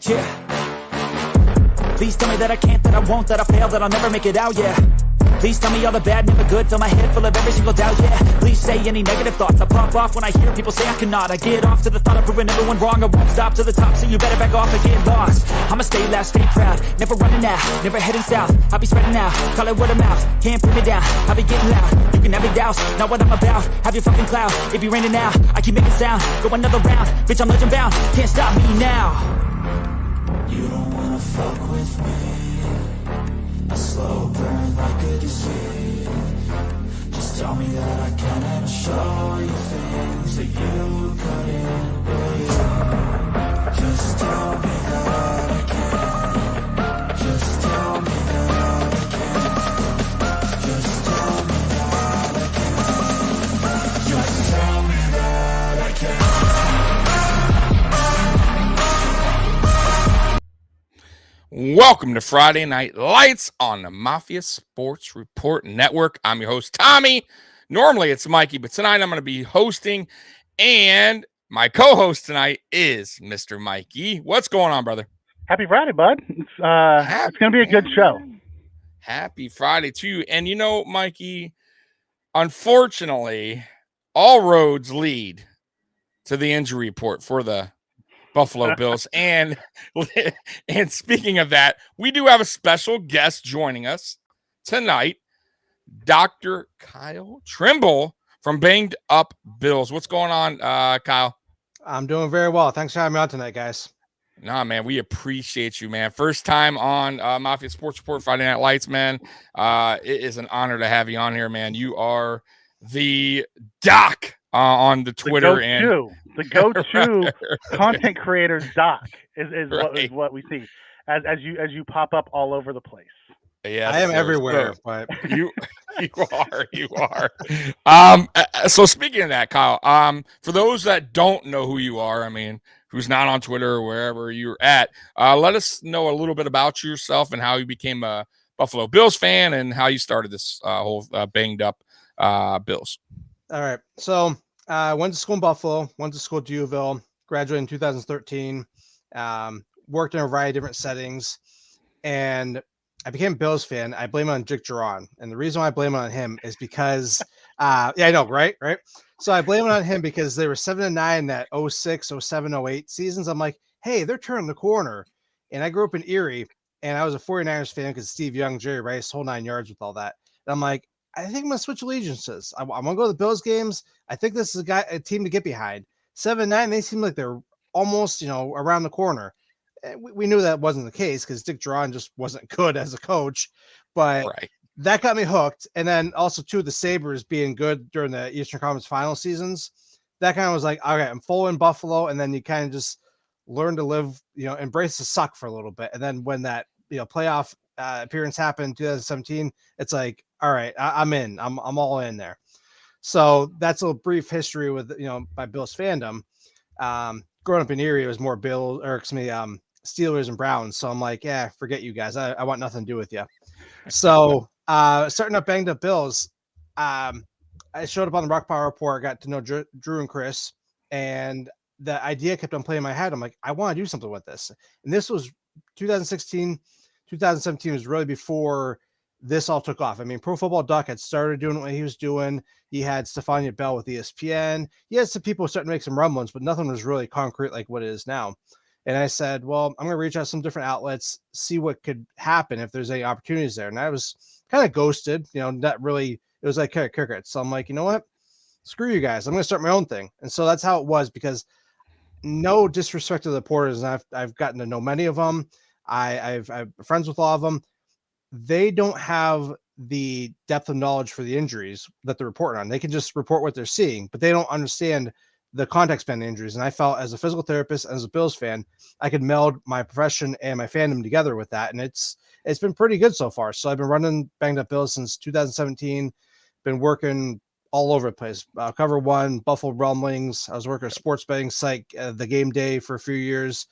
Yeah. Please tell me that I can't, that I won't, that I fail, that I'll never make it out, yeah. Please tell me all the bad, never good, fill my head full of every single doubt, yeah. Please say any negative thoughts, I pop off when I hear people say I cannot. I get off to the thought of proving everyone wrong, I won't stop to the top, so you better back off and get lost. I'ma stay loud, stay proud, never running out, never heading south. I'll be spreading out, call it word of mouth, can't put me down, I'll be getting loud. You can have me douse, not what I'm about, have your fucking cloud, it be raining now, I keep making sound, go another round, bitch I'm legend bound, can't stop me now. You don't wanna fuck with me, a slow burn like a disease. Just tell me that I can and show you things that you couldn't believe. Just tell me that I can. Just tell me that I can. Just tell me that I can. Just tell me that I can. Welcome to Friday Night Lights on the Mafia Sports Report Network. I'm your host, Tommy. Normally it's Mikey, but tonight I'm going to be hosting, and my co-host tonight is Mr. Mikey. What's going on, brother? Happy Friday, bud. It's going to be a good show. Happy Friday to you. And you know, Mikey, unfortunately, all roads lead to the injury report for the Buffalo Bills. And speaking of that, we do have a special guest joining us tonight, Dr. Kyle Trimble from Banged Up Bills. What's going on, Kyle? I'm doing very well. Thanks for having me on tonight, guys. Nah, man, we appreciate you, man. First time on Mafia Sports Report Friday Night Lights, man. It is an honor to have you on here, man. You are the doc on the Twitter the go-to content creators doc is what we see as you pop up all over the place. Yes, I am everywhere, but you are. So speaking of that, Kyle, for those that don't know who you are, I mean, who's not on Twitter or wherever you're at, let us know a little bit about yourself and how you became a Buffalo Bills fan and how you started this whole Banged Up Bills. All right. So I went to school in Buffalo, went to school at Uville, graduated in 2013, worked in a variety of different settings, and I became a Bills fan. I blame it on Dick Duran. And the reason why I blame it on him is because, yeah, I know, right? So I blame it on him because they were 7-9 that 06, 07, 08 seasons. I'm like, hey, they're turning the corner. And I grew up in Erie, and I was a 49ers fan because Steve Young, Jerry Rice, whole 9 yards with all that. And I'm like, I think I'm going to switch allegiances. I'm going to go to the Bills games. I think this is a team to get behind. 7-9, they seem like they're almost, around the corner. We knew that wasn't the case because Dick Duran just wasn't good as a coach, but that got me hooked. And then also too, the Sabres being good during the Eastern Conference final seasons, that kind of was like, okay, I'm full in Buffalo. And then you kind of just learn to live, embrace the suck for a little bit. And then when that, playoff appearance happened in 2017, it's like, all right, I'm in, I'm all in there. So that's a little brief history with, my Bills fandom. Growing up in Erie, it was more Steelers and Browns. So I'm like, yeah, forget you guys. I want nothing to do with you. So starting up Banged Up Bills, I showed up on the Rock Power Report, got to know Drew and Chris, and the idea kept on playing in my head. I'm like, I want to do something with this. And this was 2016, 2017 was really before this all took off. I mean, Pro Football Duck had started doing what he was doing. He had Stefania Bell with ESPN. He had some people starting to make some rumblings, but nothing was really concrete like what it is now. And I said, well, I'm going to reach out to some different outlets, see what could happen if there's any opportunities there. And I was kind of ghosted, not really. It was like crickets. So I'm like, you know what? Screw you guys. I'm going to start my own thing. And so that's how it was, because no disrespect to the reporters, and I've gotten to know many of them. I'm friends with all of them. They don't have the depth of knowledge for the injuries that they're reporting on. They can just report what they're seeing, but they don't understand the context behind injuries. And I felt as a physical therapist, as a Bills fan, I could meld my profession and my fandom together with that. And it's been pretty good so far. So I've been running Banged Up Bills since 2017, been working all over the place. Cover One, Buffalo Rumblings. I was working a sports betting site, The Game Day, for a few years.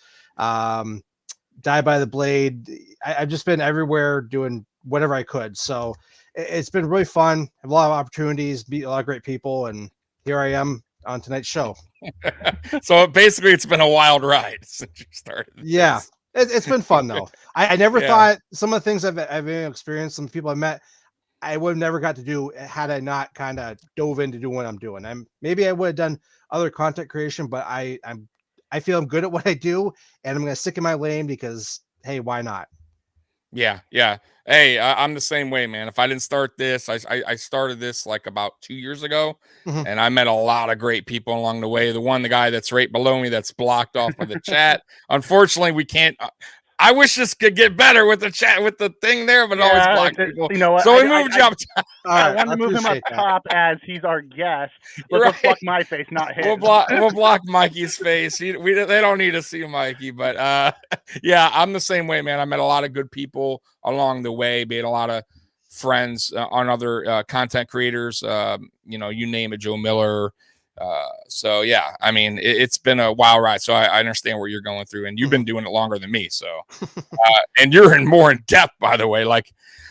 Die by the Blade. I've just been everywhere doing whatever I could. So it's been really fun. Have a lot of opportunities, meet a lot of great people. And here I am on tonight's show. So basically it's been a wild ride since you started. Yeah. It's been fun though. I never Yeah. thought some of the things I've experienced, some people I met, I would have never got to do had I not kind of dove into doing what I'm doing. Maybe I would have done other content creation, but I feel I'm good at what I do, and I'm gonna stick in my lane because hey, why not? Yeah, yeah. Hey, I'm the same way, man. If I didn't start this, I started this like about 2 years ago, Mhm. and I met a lot of great people along the way. The guy that's right below me that's blocked off of the chat. Unfortunately, we can't. I wish this could get better with the chat with the thing there, but it always Yeah, blocks people. you know what? So we moved you up. All I right, wanted to move him up appreciate that. top as he's our guest. Let's block my face, not his. We'll block Mikey's face. They don't need to see Mikey, but yeah, I'm the same way, man. I met a lot of good people along the way, made a lot of friends on other content creators. You name it, Joe Miller. So yeah, I mean, it's been a wild ride. So I understand what you're going through, and you've been doing it longer than me. So, and you're more in depth, by the way.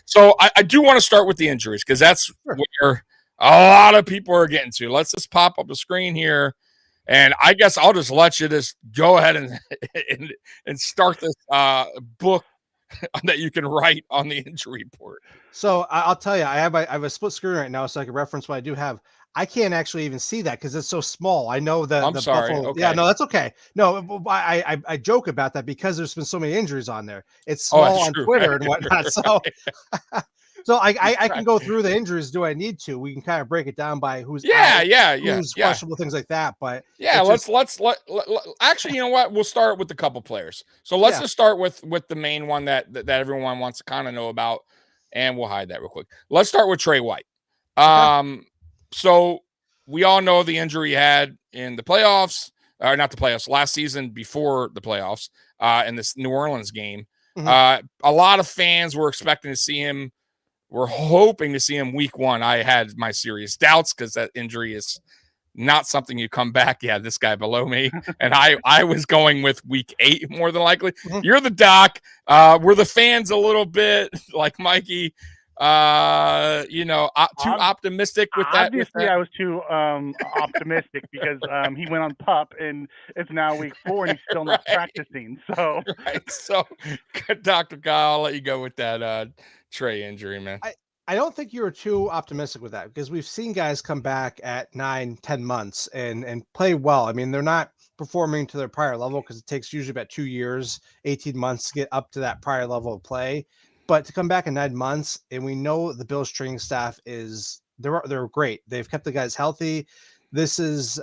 So I do want to start with the injuries because that's where a lot of people are getting to. Let's just pop up the screen here, and I guess I'll just let you just go ahead and start this book that you can write on the injury report. So I'll tell you, I have a split screen right now, so I can reference what I do have. I can't actually even see that because it's so small. I know I'm the sorry. Buffalo. Okay. Yeah, no, that's okay. No, I joke about that because there's been so many injuries on there. It's small on Twitter and whatnot. So so I can go through the injuries. Do I need to? We can kind of break it down by who's who's questionable, things like that. But yeah, let's actually, you know what? We'll start with a couple players. So let's just start with the main one that everyone wants to kind of know about, and we'll hide that real quick. Let's start with Trey White. So we all know the injury he had in the playoffs, or not the playoffs, last season before the playoffs, in this New Orleans game. A lot of fans were expecting to see him. We're hoping to see him week 1. I had my serious doubts because that injury is not something you come back. Yeah, this guy below me. And I was going with week 8 more than likely. You're the doc. We're the fans a little bit like Mikey. Too optimistic with that. Obviously, I was too optimistic because he went on PUP and it's now week 4 and he's still not practicing. So, So Dr. Kyle, I'll let you go with that Trey injury, man. I don't think you were too optimistic with that because we've seen guys come back at 9-10 months and play well. I mean, they're not performing to their prior level because it takes usually about 2 years, 18 months to get up to that prior level of play. But to come back in 9 months, and we know the Bills training staff they're great. They've kept the guys healthy. This is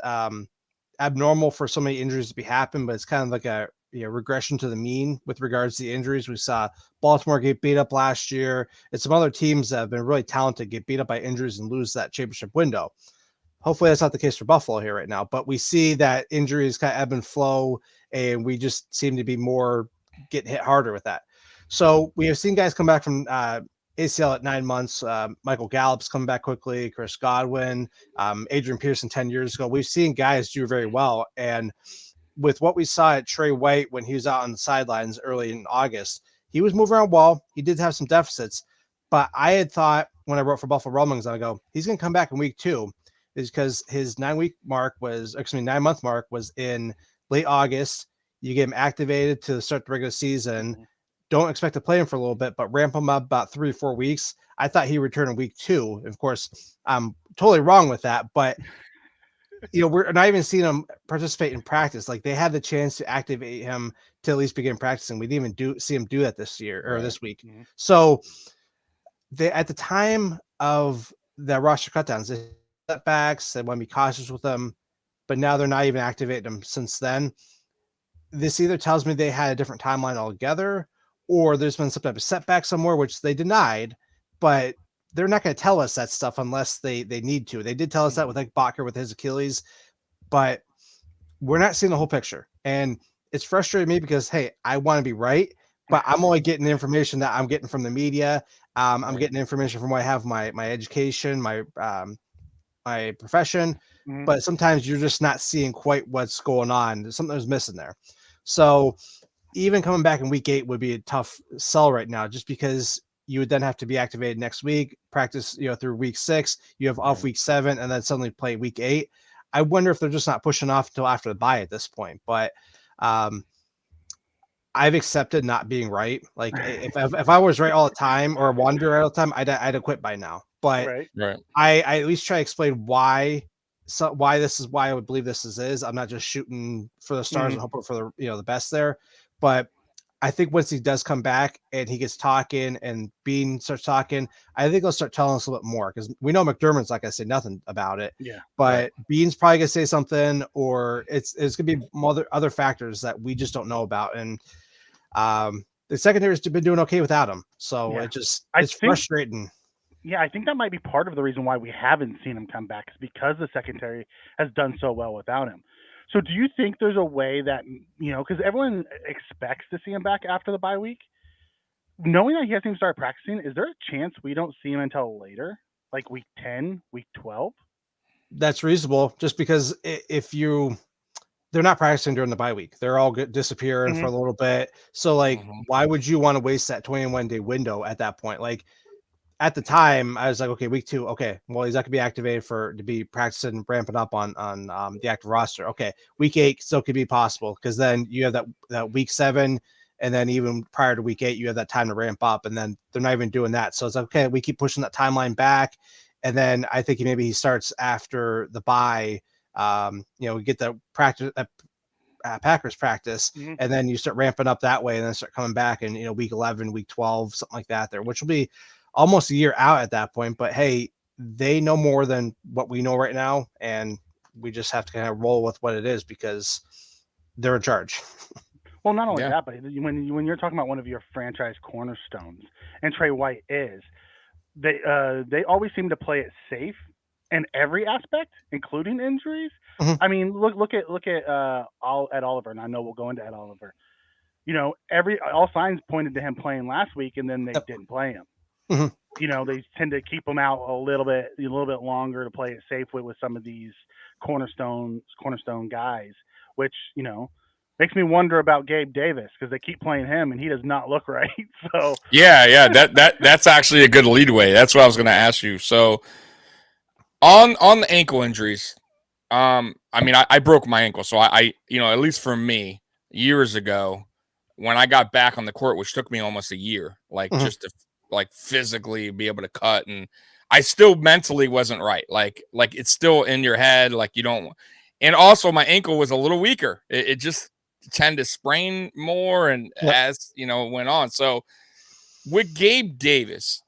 abnormal for so many injuries to be happening, but it's kind of like a regression to the mean with regards to the injuries. We saw Baltimore get beat up last year, and some other teams that have been really talented get beat up by injuries and lose that championship window. Hopefully that's not the case for Buffalo here right now, but we see that injuries kind of ebb and flow, and we just seem to be more getting hit harder with that. So we have seen guys come back from ACL at 9 months. Michael Gallup's coming back quickly. Chris Godwin, Adrian Pearson 10 years ago. We've seen guys do very well. And with what we saw at Trey White when he was out on the sidelines early in August, he was moving around well. He did have some deficits. But I had thought when I wrote for Buffalo Rumblings, I go, he's going to come back in week 2 is because his 9-month mark was in late August. You get him activated to start the regular season. Don't expect to play him for a little bit, but ramp him up about 3 or 4 weeks. I thought he returned in week 2. Of course, I'm totally wrong with that, but we're not even seeing him participate in practice. Like they had the chance to activate him to at least begin practicing. We didn't even see him do that this year or this week. So at the time of the roster cutdowns, they setbacks, they want to be cautious with them, but now they're not even activating them since then. This either tells me they had a different timeline altogether, or there's been some type of setback somewhere, which they denied, but they're not going to tell us that stuff unless they need to. They did tell us that with like Bacher with his Achilles, but we're not seeing the whole picture. And it's frustrating me because, hey, I want to be right, but I'm only getting the information that I'm getting from the media. I'm getting information from where I have my education, my profession, but sometimes you're just not seeing quite what's going on. Something's missing there. So even coming back in week 8 would be a tough sell right now, just because you would then have to be activated next week, practice, through week 6, you have off week 7, and then suddenly play week 8. I wonder if they're just not pushing off until after the bye at this point. But I I've accepted not being right. Like if I was right all the time or wanted to be right all the time, I'd have quit by now. But Right. I at least try to explain why this is why I would believe this is. I'm not just shooting for the stars and hoping for the best there. But I think once he does come back and he gets talking and Bean starts talking, I think he'll start telling us a little bit more because we know McDermott's not going to say nothing about it. Yeah. But Bean's probably going to say something, or it's going to be other factors that we just don't know about. And the secondary's been doing okay without him. So it's frustrating. Yeah, I think that might be part of the reason why we haven't seen him come back is because the secondary has done so well without him. So do you think there's a way that, because everyone expects to see him back after the bye week, knowing that he hasn't even started practicing, is there a chance we don't see him until later, like week 10, week 12? That's reasonable, just because they're not practicing during the bye week. They're all disappearing for a little bit. So why would you want to waste that 21-day window at that point? Like, at the time, I was like, okay, week 2, okay, well, he's not gonna be activated to be practicing, ramping up on the active roster. Okay, week 8 still could be possible because then you have that week 7, and then even prior to week 8, you have that time to ramp up, and then they're not even doing that. So it's like, okay, we keep pushing that timeline back, and then I think maybe he starts after the bye. We get the practice. Packers practice, and then you start ramping up that way, and then start coming back in week 11, week 12, something like that there, which will be almost a year out at that point. But hey, they know more than what we know right now, and we just have to kind of roll with what it is because they're in charge. Well, not only that, but when you're talking about one of your franchise cornerstones, and Trey White is, they always seem to play it safe in every aspect, including injuries. I mean, look at Ed Oliver, and I know we'll go into Ed Oliver. All signs pointed to him playing last week, and then they didn't play him. They tend to keep him out a little bit longer to play it safe with some of these cornerstone guys, which makes me wonder about Gabe Davis because they keep playing him and he does not look right. So that's actually a good leadway. That's what I was going to ask you. So on the ankle injuries, I broke my ankle, so I at least for me years ago when I got back on the court, which took me almost a year, just to physically be able to cut, and I still mentally wasn't right. Like it's still in your head, you don't. And also my ankle was a little weaker. It just tended to sprain more, and as went on. So with Gabe Davis,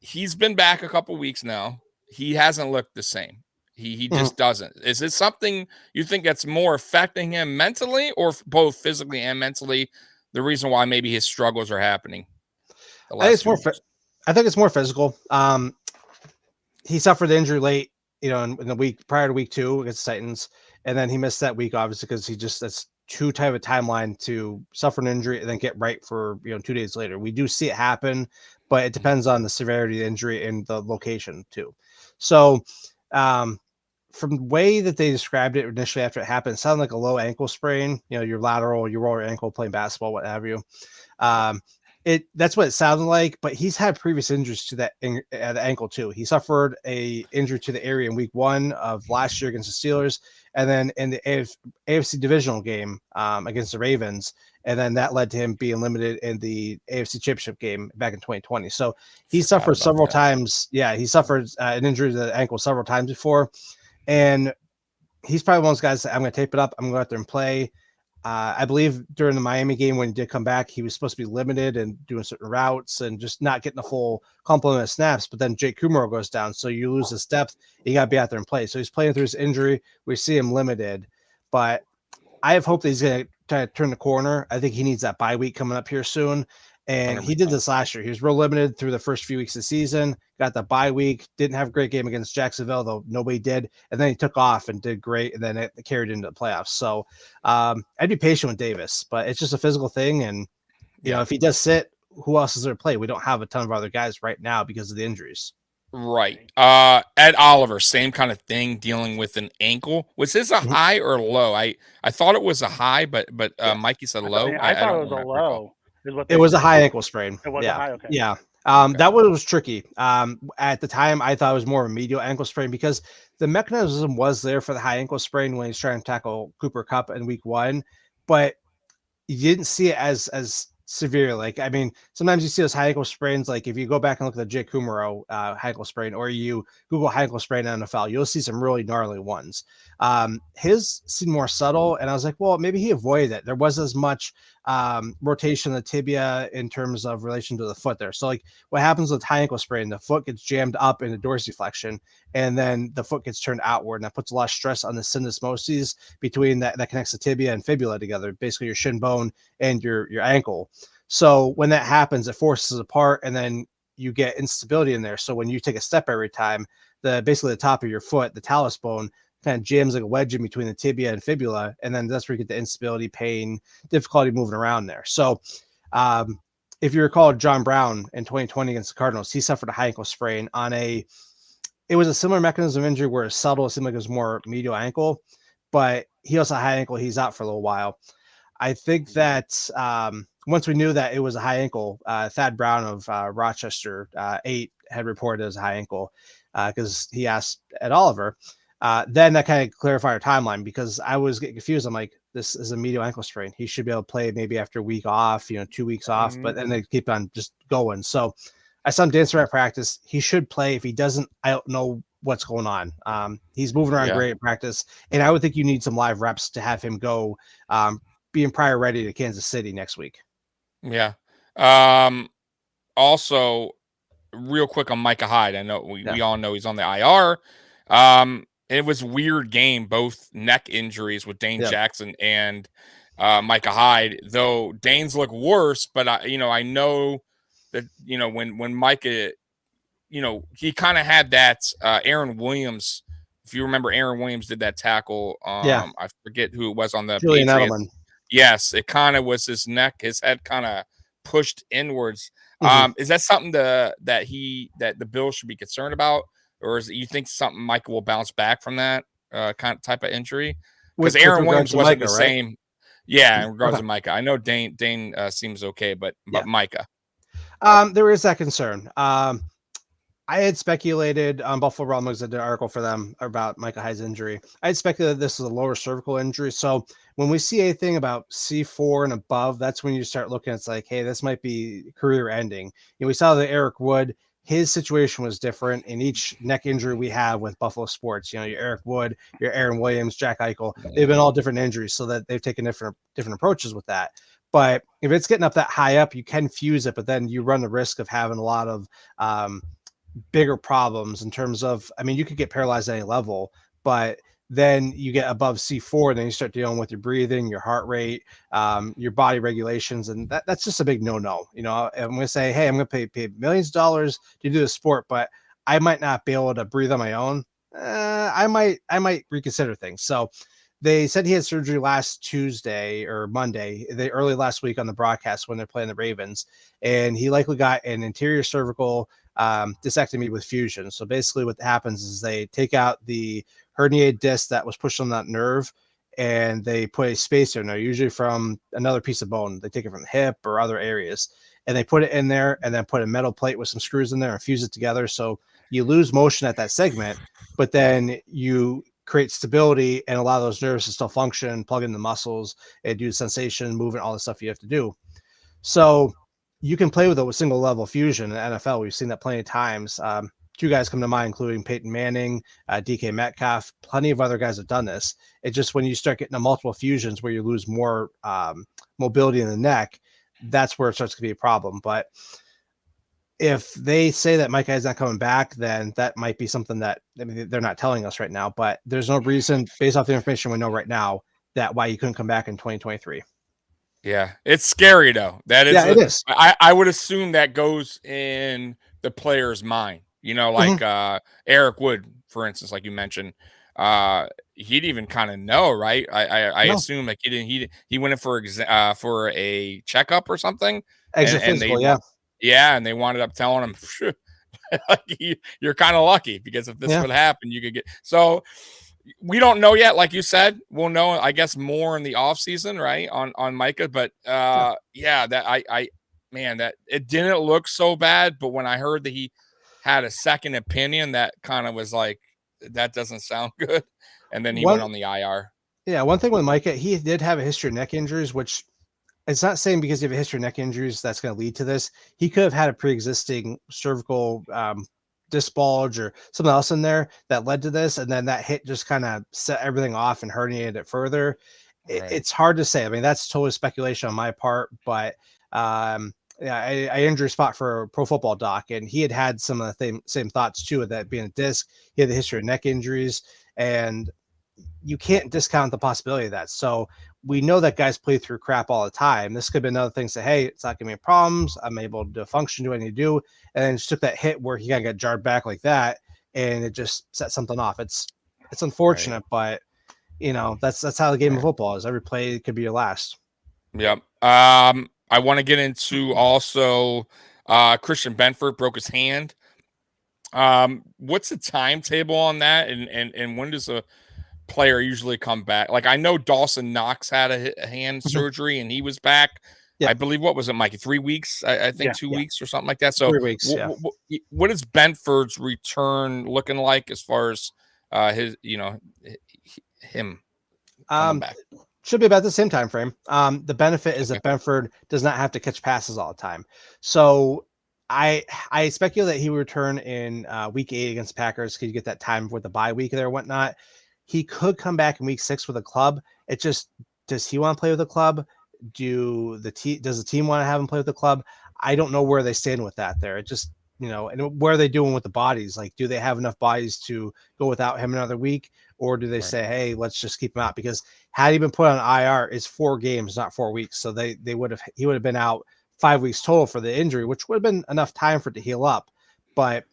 he's been back a couple weeks now. He hasn't looked the same. He just doesn't. Is this something you think that's more affecting him mentally, or both physically and mentally? The reason why maybe his struggles are happening. I think it's more physical. He suffered the injury late, in the week prior to week 2 against the Titans, and then he missed that week obviously because that's too tight of a timeline to suffer an injury and then get right for 2 days later. We do see it happen, but it depends on the severity of the injury and the location too. So, from the way that they described it initially after it happened, it sounded like a low ankle sprain. Your lateral, you roll your ankle playing basketball, what have you. That's what it sounded like, but he's had previous injuries to that the ankle too. He suffered a injury to the area in week 1 of last year against the Steelers, and then in the AFC divisional game against the Ravens, and then that led to him being limited in the AFC Championship game back in 2020. So he suffered several times. Yeah, he suffered an injury to the ankle several times before, and he's probably one of those guys that I'm going to tape it up. I'm going to go out there and play. I believe during the Miami game when he did come back, he was supposed to be limited and doing certain routes and just not getting the full complement of snaps. But then Jake Kumaro goes down, so you lose his depth. You got to be out there and play. So he's playing through his injury. We see him limited, but I have hope that he's going to try to turn the corner. I think he needs that bye week coming up here soon. And he did this last year. He was real limited through the first few weeks of the season, got the bye week, didn't have a great game against Jacksonville, though nobody did. And then he took off and did great, and then it carried into the playoffs. So I'd be patient with Davis, but it's just a physical thing. And, if he does sit, who else is there to play? We don't have a ton of other guys right now because of the injuries. Right. Ed Oliver, same kind of thing, dealing with an ankle. Was this a high or low? I thought it was a high, but Mikey said low. I thought it was a low. It was a high ankle sprain. It was a high, okay. Yeah. That one was tricky. At the time, I thought it was more of a medial ankle sprain because the mechanism was there for the high ankle sprain when he's trying to tackle Cooper Kupp in week 1. But you didn't see it as severe. Like, I mean, sometimes you see those high ankle sprains. Like if you go back and look at the Jake Kumaro high ankle sprain, or you Google high ankle sprain in NFL, you'll see some really gnarly ones. His seemed more subtle, and I was like, well, maybe he avoided it. There wasn't as much rotation of the tibia in terms of relation to the foot there. So like what happens with high ankle sprain, the foot gets jammed up into dorsiflexion, and then the foot gets turned outward, and that puts a lot of stress on the syndesmoses between that connects the tibia and fibula together, basically your shin bone and your ankle. So when that happens, it forces it apart, and then you get instability in there. So when you take a step every time, basically the top of your foot, the talus bone, kind of jams like a wedge in between the tibia and fibula, and then that's where you get the instability, pain, difficulty moving around there. So if you recall John Brown in 2020 against the Cardinals, he suffered a high ankle sprain on it was a similar mechanism of injury where it's subtle. It seemed like it was more medial ankle, but he also had a high ankle. He's out for a little while. I think that once we knew that it was a high ankle, Thad Brown of Rochester 8 had reported as a high ankle because he asked Ed Oliver. Then that kind of clarified our timeline, because I was getting confused. I'm like, this is a medial ankle sprain. He should be able to play maybe after a week off, 2 weeks off, but then they keep on just going. So I saw him dancing at practice. He should play. If he doesn't, I don't know what's going on. He's moving around great at practice, and I would think you need some live reps to have him go being prior ready to Kansas City next week. Yeah. Also, real quick on Micah Hyde. I know we all know he's on the IR. It was a weird game, both neck injuries with Dane Jackson and Micah Hyde, though Dane's look worse, but I know that, when Micah, he kind of had that Aaron Williams. If you remember, Aaron Williams did that tackle. I forget who it was on the Julian Patriots. Edelman. Yes, it kind of was his neck, his head kind of pushed inwards. Is that something that the Bills should be concerned about, or is it, you think something Micah will bounce back from that kind of type of injury? Because Aaron Williams wasn't the same. Yeah, in regards to Micah, I know Dane seems okay, but Micah. There is that concern. I had speculated on Buffalo Rumblings, I did an article for them about Micah Hyde's injury. I had speculated this is a lower cervical injury. So when we see anything about C4 and above, that's when you start looking. It's like, hey, this might be career ending. We saw that Eric Wood, his situation was different in each neck injury we have with Buffalo sports. Your Eric Wood, your Aaron Williams, Jack Eichel, they've been all different injuries, so that they've taken different approaches with that. But if it's getting up that high up, you can fuse it, but then you run the risk of having a lot of bigger problems in terms of, you could get paralyzed at any level, but then you get above C4, and then you start dealing with your breathing, your heart rate, your body regulations, and that's just a big no-no. I'm going to say, hey, I'm going to pay millions of dollars to do this sport, but I might not be able to breathe on my own. I might reconsider things. So they said he had surgery last Tuesday or Monday, early last week on the broadcast when they're playing the Ravens, and he likely got an anterior cervical discectomy with fusion. So basically what happens is they take out the herniated disc that was pushed on that nerve, and they put a spacer in there, usually from another piece of bone. They take it from the hip or other areas, and they put it in there, and then put a metal plate with some screws in there and fuse it together. So you lose motion at that segment, but then you create stability and allow those nerves to still function, plug in the muscles, and do sensation, movement, all the stuff you have to do. So you can play with it with single level fusion in the NFL. We've seen that plenty of times. Two guys come to mind, including Peyton Manning, DK Metcalf. Plenty of other guys have done this. It's just when you start getting to multiple fusions where you lose more mobility in the neck, that's where it starts to be a problem. But if they say that Micah is not coming back, then that might be something that they're not telling us right now. But there's no reason, based off the information we know right now, that why you couldn't come back in 2023. Yeah, it's scary though. That is, it is. I would assume that goes in the player's mind. Like Eric Wood, for instance, like you mentioned, he'd even kind of know, right? I assume like he went in for a checkup or something, and they wound up telling him, like, you're kind of lucky, because if this would happen, you could get. So we don't know yet. Like you said, we'll know, I guess, more in the off season, right? On Micah, but that that it didn't look so bad. But when I heard that he had a second opinion, that kind of was like, that doesn't sound good. And then he went on the IR. Yeah, one thing with Micah, he did have a history of neck injuries, which it's not saying because you have a history of neck injuries that's going to lead to this. He could have had a pre-existing cervical disc bulge or something else in there that led to this, and then that hit just kind of set everything off and herniated it further. Right. It's hard to say. I mean, that's totally speculation on my part, but yeah, I injured a spot for a Pro Football Doc, and he had some of the same thoughts too, of that being a disc. He had the history of neck injuries, and you can't discount the possibility of that. So we know that guys play through crap all the time. This could be another thing. Say, hey, it's not giving me problems. I'm able to function, do what I need to do. And then just took that hit where he kind of got jarred back like that, and it just set something off. It's unfortunate, but you know, that's how the game of football is. Every play could be your last. Yep. I want to get into also Christian Benford broke his hand. What's the timetable on that, and when does a player usually come back? Like, I know Dawson Knox had a hand surgery and he was back. I believe, what was it, Mikey? 3 weeks? I think 2 weeks or something like that. So 3 weeks. What is Benford's return looking like as far as his, him coming back? Should be about the same time frame. The benefit is that Benford does not have to catch passes all the time. So I speculate that he will return in week 8 against the Packers because you get that time with the bye week there and whatnot. He could come back in week 6 with a club. It just, does he want to play with the club? Does the team want to have him play with the club? I don't know where they stand with that there. It just, and what are they doing with the bodies? Like, do they have enough bodies to go without him another week? Or do they say, hey, let's just keep him out? Because had he been put on IR, it's 4 games, not 4 weeks. So he would have been out 5 weeks total for the injury, which would have been enough time for it to heal up. But,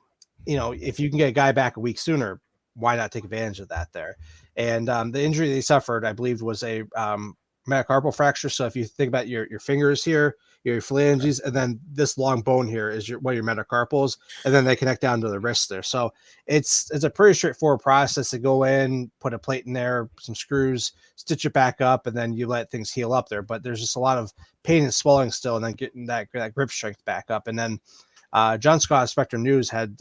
if you can get a guy back a week sooner, why not take advantage of that there? And the injury they suffered, I believe, was a metacarpal fracture. So if you think about your fingers here, your phalanges, and then this long bone here is one of your metacarpals, and then they connect down to the wrist there. So it's a pretty straightforward process to go in, put a plate in there, some screws, stitch it back up, and then you let things heal up there. But there's just a lot of pain and swelling still, and then getting that grip strength back up. And then John Scott of Spectrum News had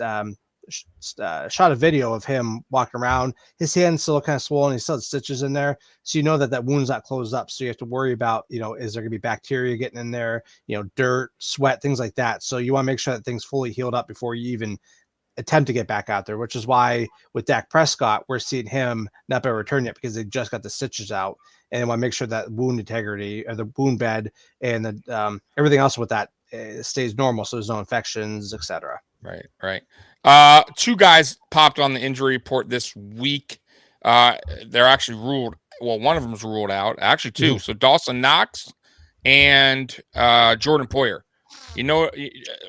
shot a video of him walking around. His hand's still kind of swollen. He still has stitches in there. So that wound's not closed up. So you have to worry about, is there going to be bacteria getting in there, dirt, sweat, things like that. So you want to make sure that thing's fully healed up before you even attempt to get back out there, which is why with Dak Prescott, we're seeing him not be able to return yet because they just got the stitches out. And they want to make sure that wound integrity or the wound bed and the everything else with that stays normal. So there's no infections, etc. Right. 2 guys popped on the injury report this week. They're actually ruled. Well, one of them was ruled out. Actually, 2. Mm-hmm. So Dawson Knox and Jordan Poyer.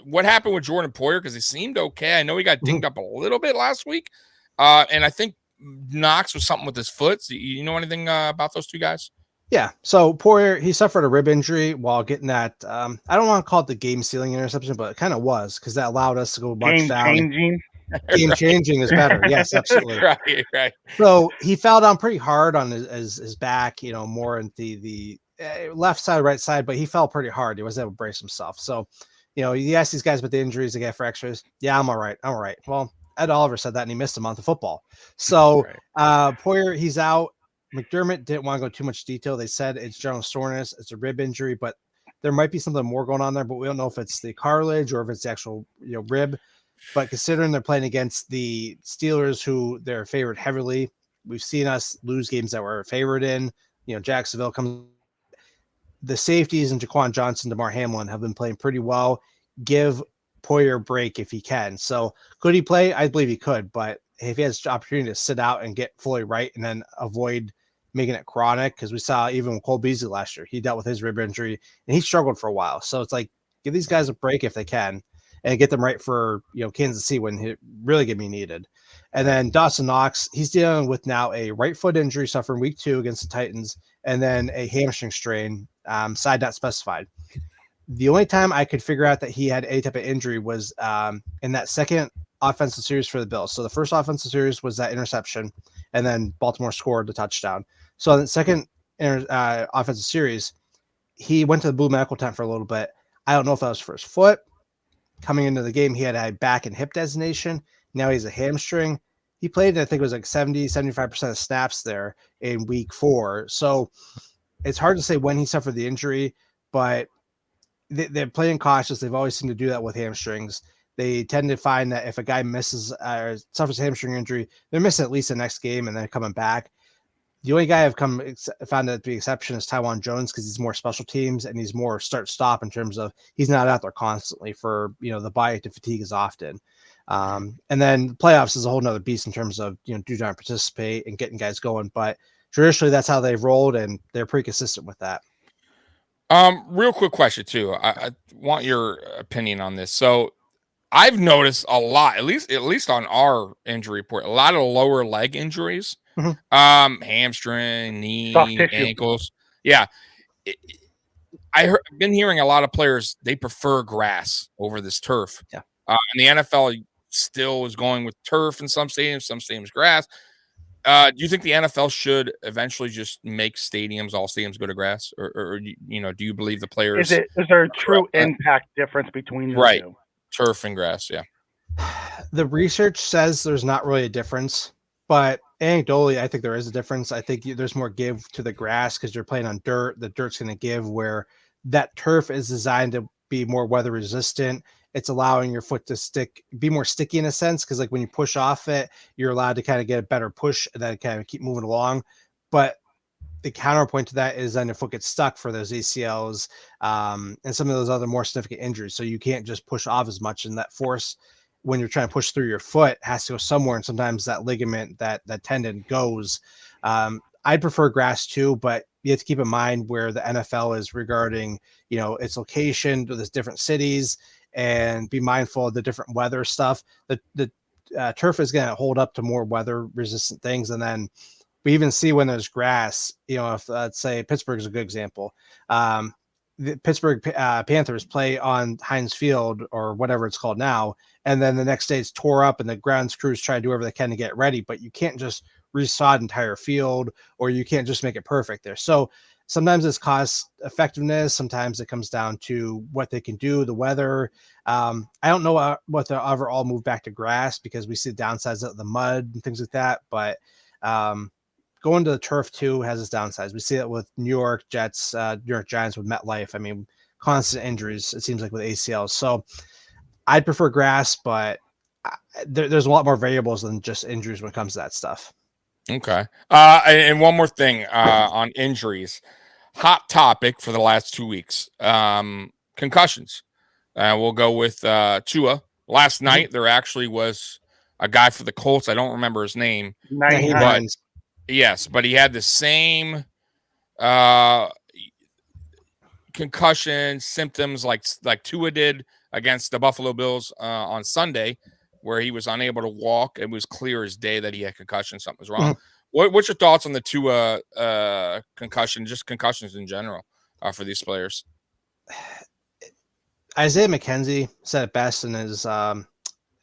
What happened with Jordan Poyer? Because he seemed okay. I know he got dinged up a little bit last week. And I think Knox was something with his foot. So you know anything about those 2 guys? Yeah. So Poyer, he suffered a rib injury while getting that. I don't want to call it the game-sealing interception, but it kind of was because that allowed us to go march down. Game-changing is better. Yes, absolutely. Right. So he fell down pretty hard on his back, more in the left side, right side, but he fell pretty hard. He wasn't able to brace himself. So, you ask these guys about the injuries they get for x-rays. Yeah, I'm all right. Well, Ed Oliver said that, and he missed a month of football. So Poyer, he's out. McDermott didn't want to go too much detail. They said it's general soreness, it's a rib injury, but there might be something more going on there, but we don't know if it's the cartilage or if it's the actual rib. But considering they're playing against the Steelers, who they're favored heavily, we've seen us lose games that we're favored in. Jacksonville comes. The safeties and Jaquan Johnson, DeMar Hamlin have been playing pretty well. Give Poyer a break if he can. So could he play? I believe he could, but if he has the opportunity to sit out and get fully right and then avoid making it chronic, because we saw even with Cole Beasley last year, he dealt with his rib injury and he struggled for a while. So it's like, give these guys a break if they can and get them right for, Kansas City when it really going to be needed. And then Dawson Knox, he's dealing with now a right foot injury suffered in week 2 against the Titans, and then a hamstring strain, side not specified. The only time I could figure out that he had any type of injury was in that second offensive series for the Bills. So the first offensive series was that interception, and then Baltimore scored the touchdown. So in the second offensive series, he went to the blue medical tent for a little bit. I don't know if that was for his foot. Coming into the game, he had a back and hip designation. Now he's a hamstring. He played, I think it was like 70-75% of snaps there in week 4. So it's hard to say when he suffered the injury, but they're playing cautious. They've always seemed to do that with hamstrings. They tend to find that if a guy misses or suffers a hamstring injury, they're missing at least the next game and then coming back. The only guy I've found that to be exception is Taiwan Jones, because he's more special teams and he's more start-stop in terms of he's not out there constantly for, the body to fatigue as often. And then playoffs is a whole nother beast in terms of, do not participate and getting guys going. But traditionally, that's how they've rolled, and they're pretty consistent with that. Real quick question too. I want your opinion on this. So I've noticed a lot, at least on our injury report, a lot of lower leg injuries, hamstring, knee, ankles. Yeah. I've been hearing a lot of players, they prefer grass over this turf. Yeah. And the NFL still is going with turf in some stadiums grass. Do you think the NFL should eventually just make all stadiums go to grass, or do you believe the players? Is there a true impact difference between the two? Turf and grass, yeah. The research says there's not really a difference, but anecdotally, I think there is a difference. I think there's more give to the grass because you're playing on dirt. The dirt's going to give, where that turf is designed to be more weather resistant. It's allowing your foot to be more sticky in a sense, because like when you push off it, you're allowed to kind of get a better push and then kind of keep moving along. But the counterpoint to that is then your foot gets stuck for those ACLs and some of those other more significant injuries. So you can't just push off as much, and that force when you're trying to push through your foot has to go somewhere. And sometimes that ligament, that tendon goes. I'd prefer grass too, but you have to keep in mind where the NFL is regarding, its location to the different cities, and be mindful of the different weather stuff. The turf is going to hold up to more weather resistant things. And then we even see when there's grass, if let's say Pittsburgh is a good example. The Pittsburgh Panthers play on Heinz Field or whatever it's called now. And then the next day it's tore up and the grounds crews try to do whatever they can to get ready, but you can't just resod entire field, or you can't just make it perfect there. So sometimes it's cost effectiveness. Sometimes it comes down to what they can do, the weather. I don't know what they'll ever all move back to grass, because we see the downsides of the mud and things like that. But going to the turf too has its downsides. We see it with New York Jets, New York Giants with MetLife. I mean, constant injuries, it seems like, with ACLs. So I'd prefer grass, but there's a lot more variables than just injuries when it comes to that stuff. Okay. And one more thing on injuries. Hot topic for the last 2 weeks. Concussions. We'll go with Tua. Last night, there actually was a guy for the Colts. I don't remember his name. Yes, but he had the same concussion symptoms like Tua did against the Buffalo Bills on Sunday, where he was unable to walk. It was clear as day that he had concussion. Something was wrong. What's your thoughts on the Tua concussion, just concussions in general for these players? Isaiah McKenzie said it best in his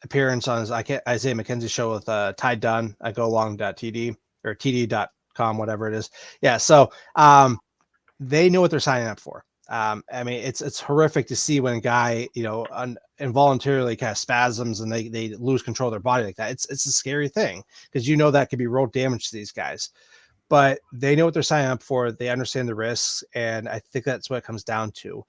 appearance on his Isaiah McKenzie show with Ty Dunn at GoLong.td or td.com, whatever it is. Yeah, so they know what they're signing up for. I mean, it's horrific to see when a guy, involuntarily kind of spasms and they lose control of their body like that. It's a scary thing, because that could be real damage to these guys. But they know what they're signing up for. They understand the risks, and I think that's what it comes down to.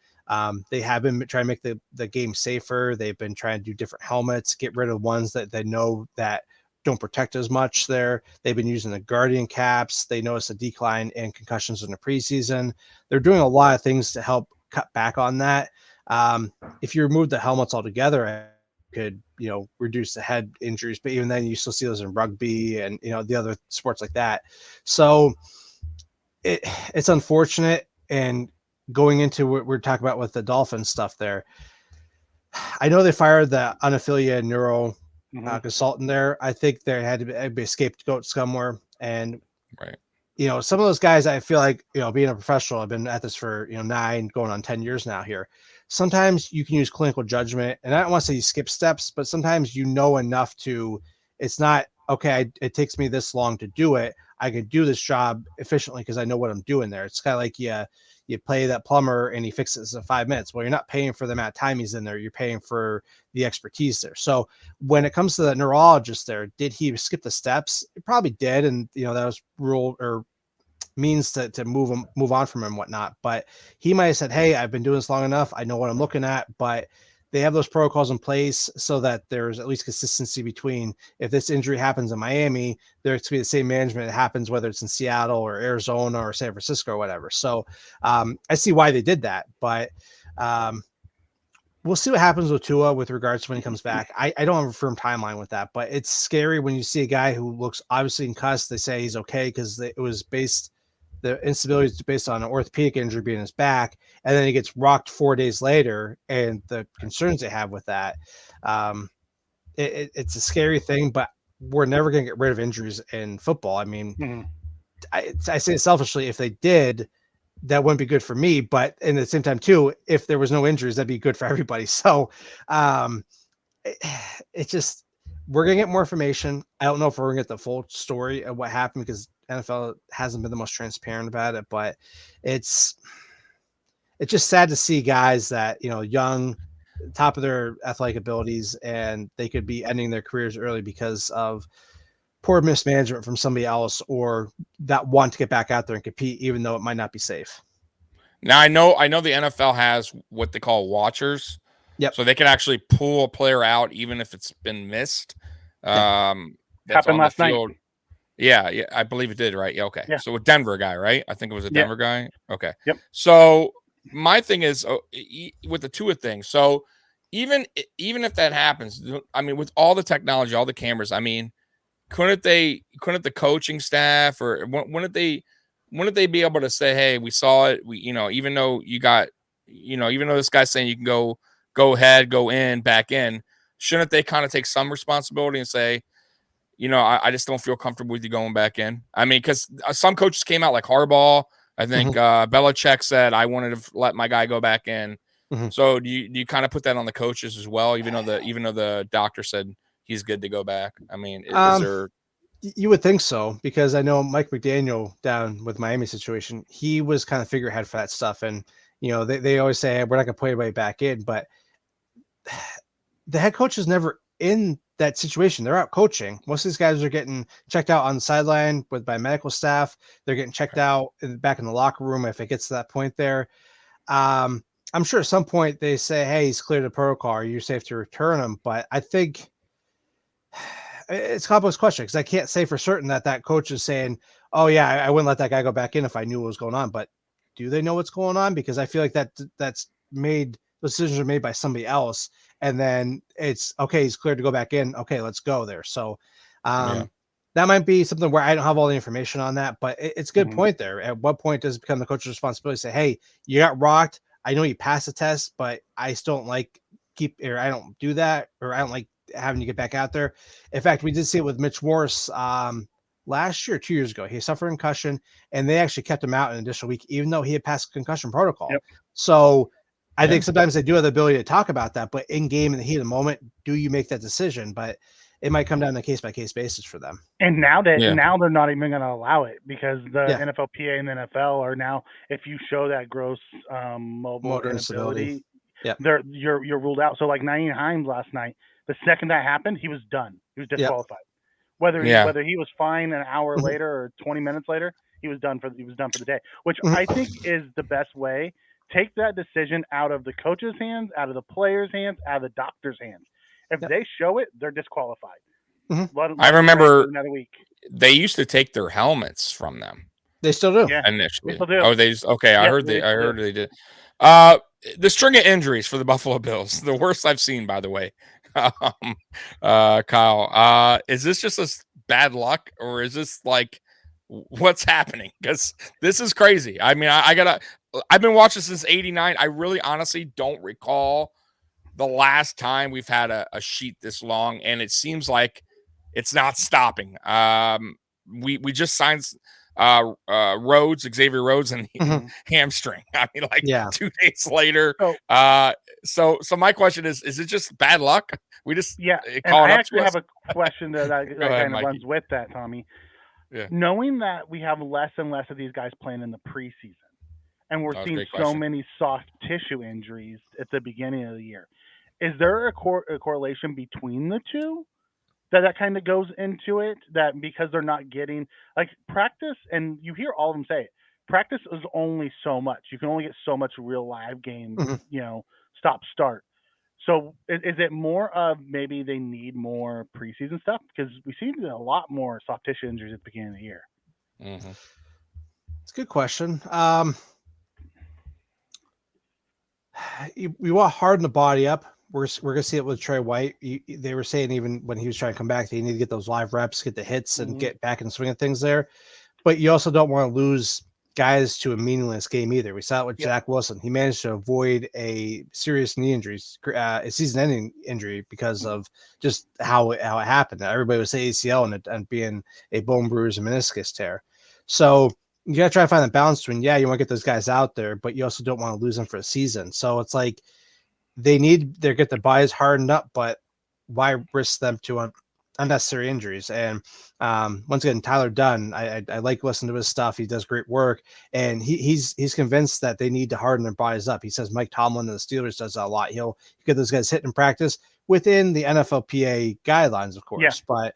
They have been trying to make the game safer. They've been trying to do different helmets, get rid of ones that they know that don't protect as much there. They've been using the Guardian caps. They noticed a decline in concussions in the preseason. They're doing a lot of things to help cut back on that. If you remove the helmets altogether, it could, reduce the head injuries, but even then you still see those in rugby and, the other sports like that. So it's unfortunate. And going into what we're talking about with the Dolphins stuff there, I know they fired the unaffiliated neuro consultant there. I think there had to be a scapegoat somewhere. And, some of those guys, I feel like, being a professional, I've been at this for, 9 going on 10 years now here. Sometimes you can use clinical judgment, and I don't want to say you skip steps, but sometimes enough to, it's not, okay, it takes me this long to do it. I can do this job efficiently because I know what I'm doing there. It's kind of like, you pay that plumber and he fixes it in 5 minutes. Well, you're not paying for the amount of time he's in there. You're paying for the expertise there. So when it comes to the neurologist there, did he skip the steps? It probably did. And, that was ruled or means to move on from him and whatnot. But he might have said, "Hey, I've been doing this long enough. I know what I'm looking at." But they have those protocols in place so that there's at least consistency between if this injury happens in Miami, there's to be the same management that happens whether it's in Seattle or Arizona or San Francisco or whatever. So I see why they did that, but we'll see what happens with Tua with regards to when he comes back. I don't have a firm timeline with that, but it's scary when you see a guy who looks obviously concussed. They say he's okay because it was the instability is based on an orthopedic injury being in his back, and then he gets rocked 4 days later, and the concerns they have with that. It's a scary thing, but we're never going to get rid of injuries in football. I mean, I say it selfishly, if they did, that wouldn't be good for me, but at the same time too, if there was no injuries, that'd be good for everybody. So it's just, we're going to get more information. I don't know if we're going to get the full story of what happened because NFL hasn't been the most transparent about it, but it's just sad to see guys that, young, top of their athletic abilities, and they could be ending their careers early because of poor mismanagement from somebody else or that want to get back out there and compete, even though it might not be safe. Now I know the NFL has what they call watchers. Yep. So they can actually pull a player out even if it's been missed. Happened last night. Yeah, I believe it did, right? Yeah, okay. Yeah. So a Denver guy, right? I think it was a Denver guy. Okay. Yep. So my thing is with the Tua thing. So even if that happens, I mean, with all the technology, all the cameras, I mean, couldn't the coaching staff or wouldn't they be able to say, hey, we saw it, even though this guy's saying you can go ahead, go in, back in, shouldn't they kind of take some responsibility and say, I just don't feel comfortable with you going back in? I mean, because some coaches came out like Harbaugh. I think Belichick said, I wanted to let my guy go back in. So do you kind of put that on the coaches as well, even though the doctor said he's good to go back? I mean, is there? You would think so, because I know Mike McDaniel down with Miami situation, he was kind of figurehead for that stuff. And, they always say, we're not going to put anybody back in, but the head coach is never in that situation. They're out coaching. Most of these guys are getting checked out on the sideline by medical staff. They're getting checked out back in the locker room if it gets to that point there. I'm sure at some point they say, hey, he's cleared the protocol. Are you safe to return him? But I think it's a complex question because I can't say for certain that coach is saying, oh yeah, I wouldn't let that guy go back in if I knew what was going on. But do they know what's going on? Because I feel like that's made, decisions are made by somebody else. And then it's okay, he's cleared to go back in. Okay, let's go there. So that might be something where I don't have all the information on that, but it's a good point there. At what point does it become the coach's responsibility to say, hey, you got rocked. I know you passed the test, but I still don't like I don't do that, or I don't like having you get back out there. In fact, we did see it with Mitch Morse last year, 2 years ago. He suffered a concussion, and they actually kept him out an additional week, even though he had passed concussion protocol. Yep. So I think sometimes they do have the ability to talk about that, but in game, in the heat of the moment, do you make that decision? But it might come down to a case-by-case basis for them. And now they're not even going to allow it because the NFLPA and the NFL are now, if you show that gross motor inability, you're ruled out. So like Nyheim Hines last night, the second that happened, he was done. He was disqualified. Whether he was fine an hour later or 20 minutes later, he was done for the day, which I think is the best way. Take that decision out of the coach's hands, out of the player's hands, out of the doctor's hands. If they show it, they're disqualified. I remember another week. They used to take their helmets from them. They still do. Yeah. Initially. They still do. Oh, they just, okay. I heard they did. The string of injuries for the Buffalo Bills, the worst I've seen, by the way. Kyle, is this just a bad luck, or is this like what's happening? Because this is crazy. I mean, I've been watching since '89. I really honestly don't recall the last time we've had a sheet this long, and it seems like it's not stopping. We just signed Xavier Rhodes, and hamstring. I mean, 2 days later. So my question is it just bad luck? We just and I actually have a question that kind of runs with that, Tommy. Yeah. Knowing that we have less and less of these guys playing in the preseason, and we're seeing so many soft tissue injuries at the beginning of the year, is there a correlation between the two? that kind of goes into it, that because they're not getting like practice, and you hear all of them say it, practice is only so much. You can only get so much real live game, stop start. So is it more of maybe they need more preseason stuff? Because we see a lot more soft tissue injuries at the beginning of the year. Mm-hmm. It's a good question. We want to harden the body up. We're gonna see it with Trey White. They were saying even when he was trying to come back, they need to get those live reps, get the hits, and get back in the swing of things there. But you also don't want to lose guys to a meaningless game either. We saw it with Zach Wilson. He managed to avoid a serious knee injuries, a season-ending injury because of just how it happened. Everybody would say ACL and being a bone bruise and meniscus tear. So you got to try to find the balance between, you want to get those guys out there, but you also don't want to lose them for a season. So it's like they get the bodies hardened up, but why risk them to unnecessary injuries? And once again, Tyler Dunn, I like listening to his stuff. He does great work, and he's convinced that they need to harden their bodies up. He says Mike Tomlin and the Steelers does that a lot. He'll get those guys hitting in practice within the NFLPA guidelines, of course, but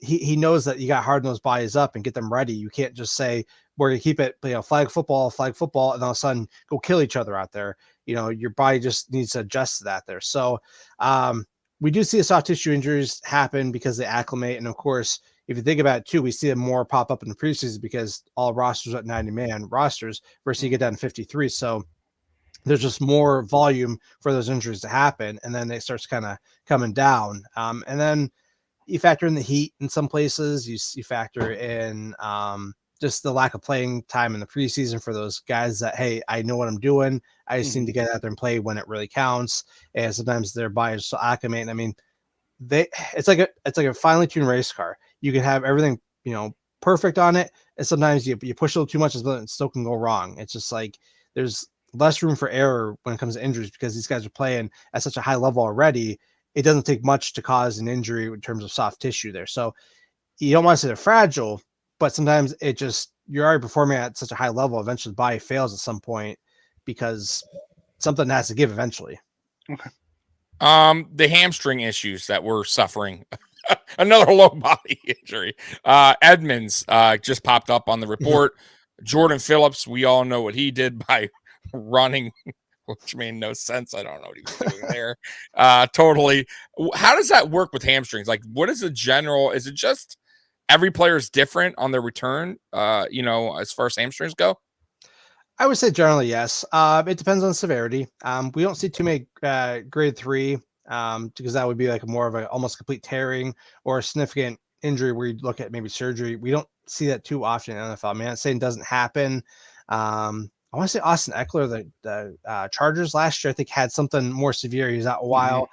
he knows that you got to harden those bodies up and get them ready. You can't just say we're gonna keep it, flag football, and all of a sudden go kill each other out there. Your body just needs to adjust to that there. So we do see soft tissue injuries happen because they acclimate. And of course, if you think about it too, we see them more pop up in the preseason because all rosters at 90-man rosters versus you get down to 53. So there's just more volume for those injuries to happen. And then it starts kind of coming down. And then you factor in the heat in some places. You factor in just the lack of playing time in the preseason for those guys that, hey, I know what I'm doing. I just need to get out there and play when it really counts. And sometimes their bodies so acclimate. I mean, it's like a finely tuned race car. You can have everything, perfect on it. And sometimes you push a little too much and it still can go wrong. It's just like, there's less room for error when it comes to injuries because these guys are playing at such a high level already. It doesn't take much to cause an injury in terms of soft tissue there. So you don't want to say they're fragile, but sometimes you're already performing at such a high level. Eventually the body fails at some point because something has to give eventually. Okay. The hamstring issues that we're suffering, another low body injury. Edmonds just popped up on the report. Jordan Phillips, we all know what he did by running, which made no sense. I don't know what he was doing there. Totally. How does that work with hamstrings? Like, what is the general? Is it just every player is different on their return? As far as hamstrings go. I would say generally yes. It depends on severity. We don't see too many grade 3 because that would be like more of a almost complete tearing or a significant injury where you look at maybe surgery. We don't see that too often in the NFL. I mean, I'm not saying it doesn't happen. I want to say Austin Eckler, the Chargers last year, I think had something more severe. He was out a while.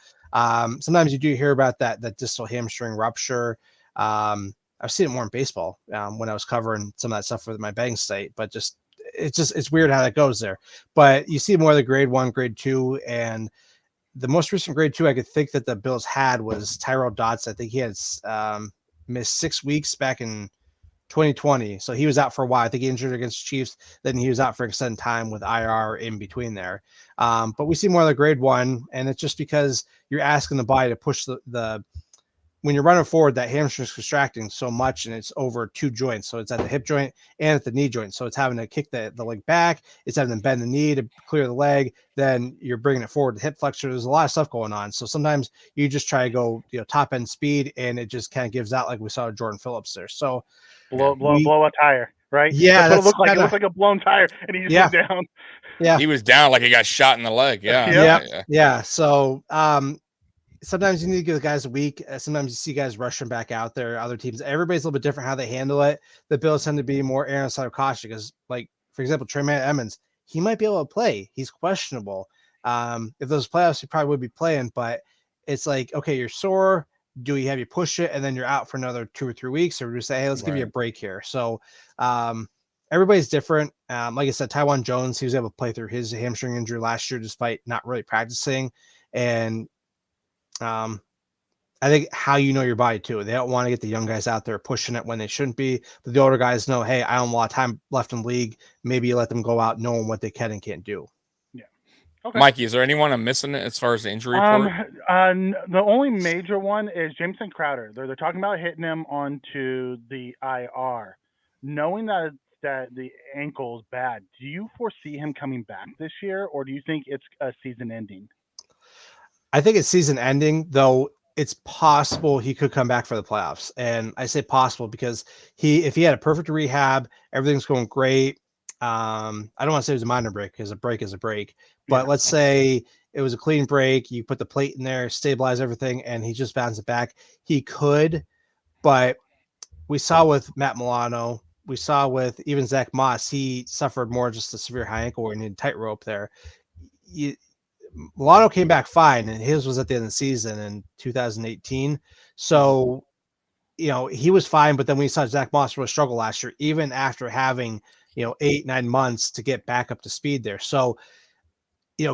Sometimes you do hear about that distal hamstring rupture. I've seen it more in baseball when I was covering some of that stuff for my betting site, but it's weird how that goes there. But you see more of the grade 1, grade 2, and the most recent grade 2 I could think that the Bills had was Tyrell Dodson. I think he had missed 6 weeks back in 2020. So he was out for a while. I think he injured against the Chiefs. Then he was out for extended time with IR in between there. But we see more of the grade 1, and it's just because you're asking the body to push the when you're running forward, that hamstring is contracting so much, and it's over 2 joints. So it's at the hip joint and at the knee joint. So it's having to kick the leg back. It's having to bend the knee to clear the leg. Then you're bringing it forward, the hip flexor. There's a lot of stuff going on. So sometimes you just try to go, top end speed, and it just kind of gives out like we saw with Jordan Phillips there. So blow a tire, right? Yeah, that's what it looked like. It looked like a blown tire, and he just went down. Yeah, he was down like he got shot in the leg. Yeah. So sometimes you need to give the guys a week. Sometimes you see guys rushing back out there. Other teams, everybody's a little bit different how they handle it. The Bills tend to be more err on the side of caution because, like, for example, Trey Edmonds, he might be able to play. He's questionable. If those playoffs, he probably would be playing, but it's like, okay, you're sore. Do we have you push it and then you're out for another 2 or 3 weeks, or do we say, hey, let's give you a break here? So everybody's different. Like I said, Tywan Jones, he was able to play through his hamstring injury last year despite not really practicing. And I think how you know your body too. They don't want to get the young guys out there pushing it when they shouldn't be. But the older guys know, hey, I don't have a lot of time left in the league. Maybe you let them go out knowing what they can and can't do. Okay. Mikey, is there anyone I'm missing as far as the injury report? The only major one is Jameson Crowder. They're talking about hitting him onto the IR. Knowing that the ankle is bad, do you foresee him coming back this year, or do you think it's a season ending? I think it's season ending, though. It's possible he could come back for the playoffs. And I say possible because if he had a perfect rehab, everything's going great. I don't want to say it was a minor break because a break is a break, but let's say it was a clean break. You put the plate in there, stabilize everything, and he just bounced it back. He could, but we saw with Matt Milano, we saw with even Zach Moss, he suffered more just a severe high ankle where he needed tightrope there. Milano came back fine, and his was at the end of the season in 2018. So, he was fine, but then we saw Zach Moss really struggle last year, even after having, 8-9 months to get back up to speed there. So,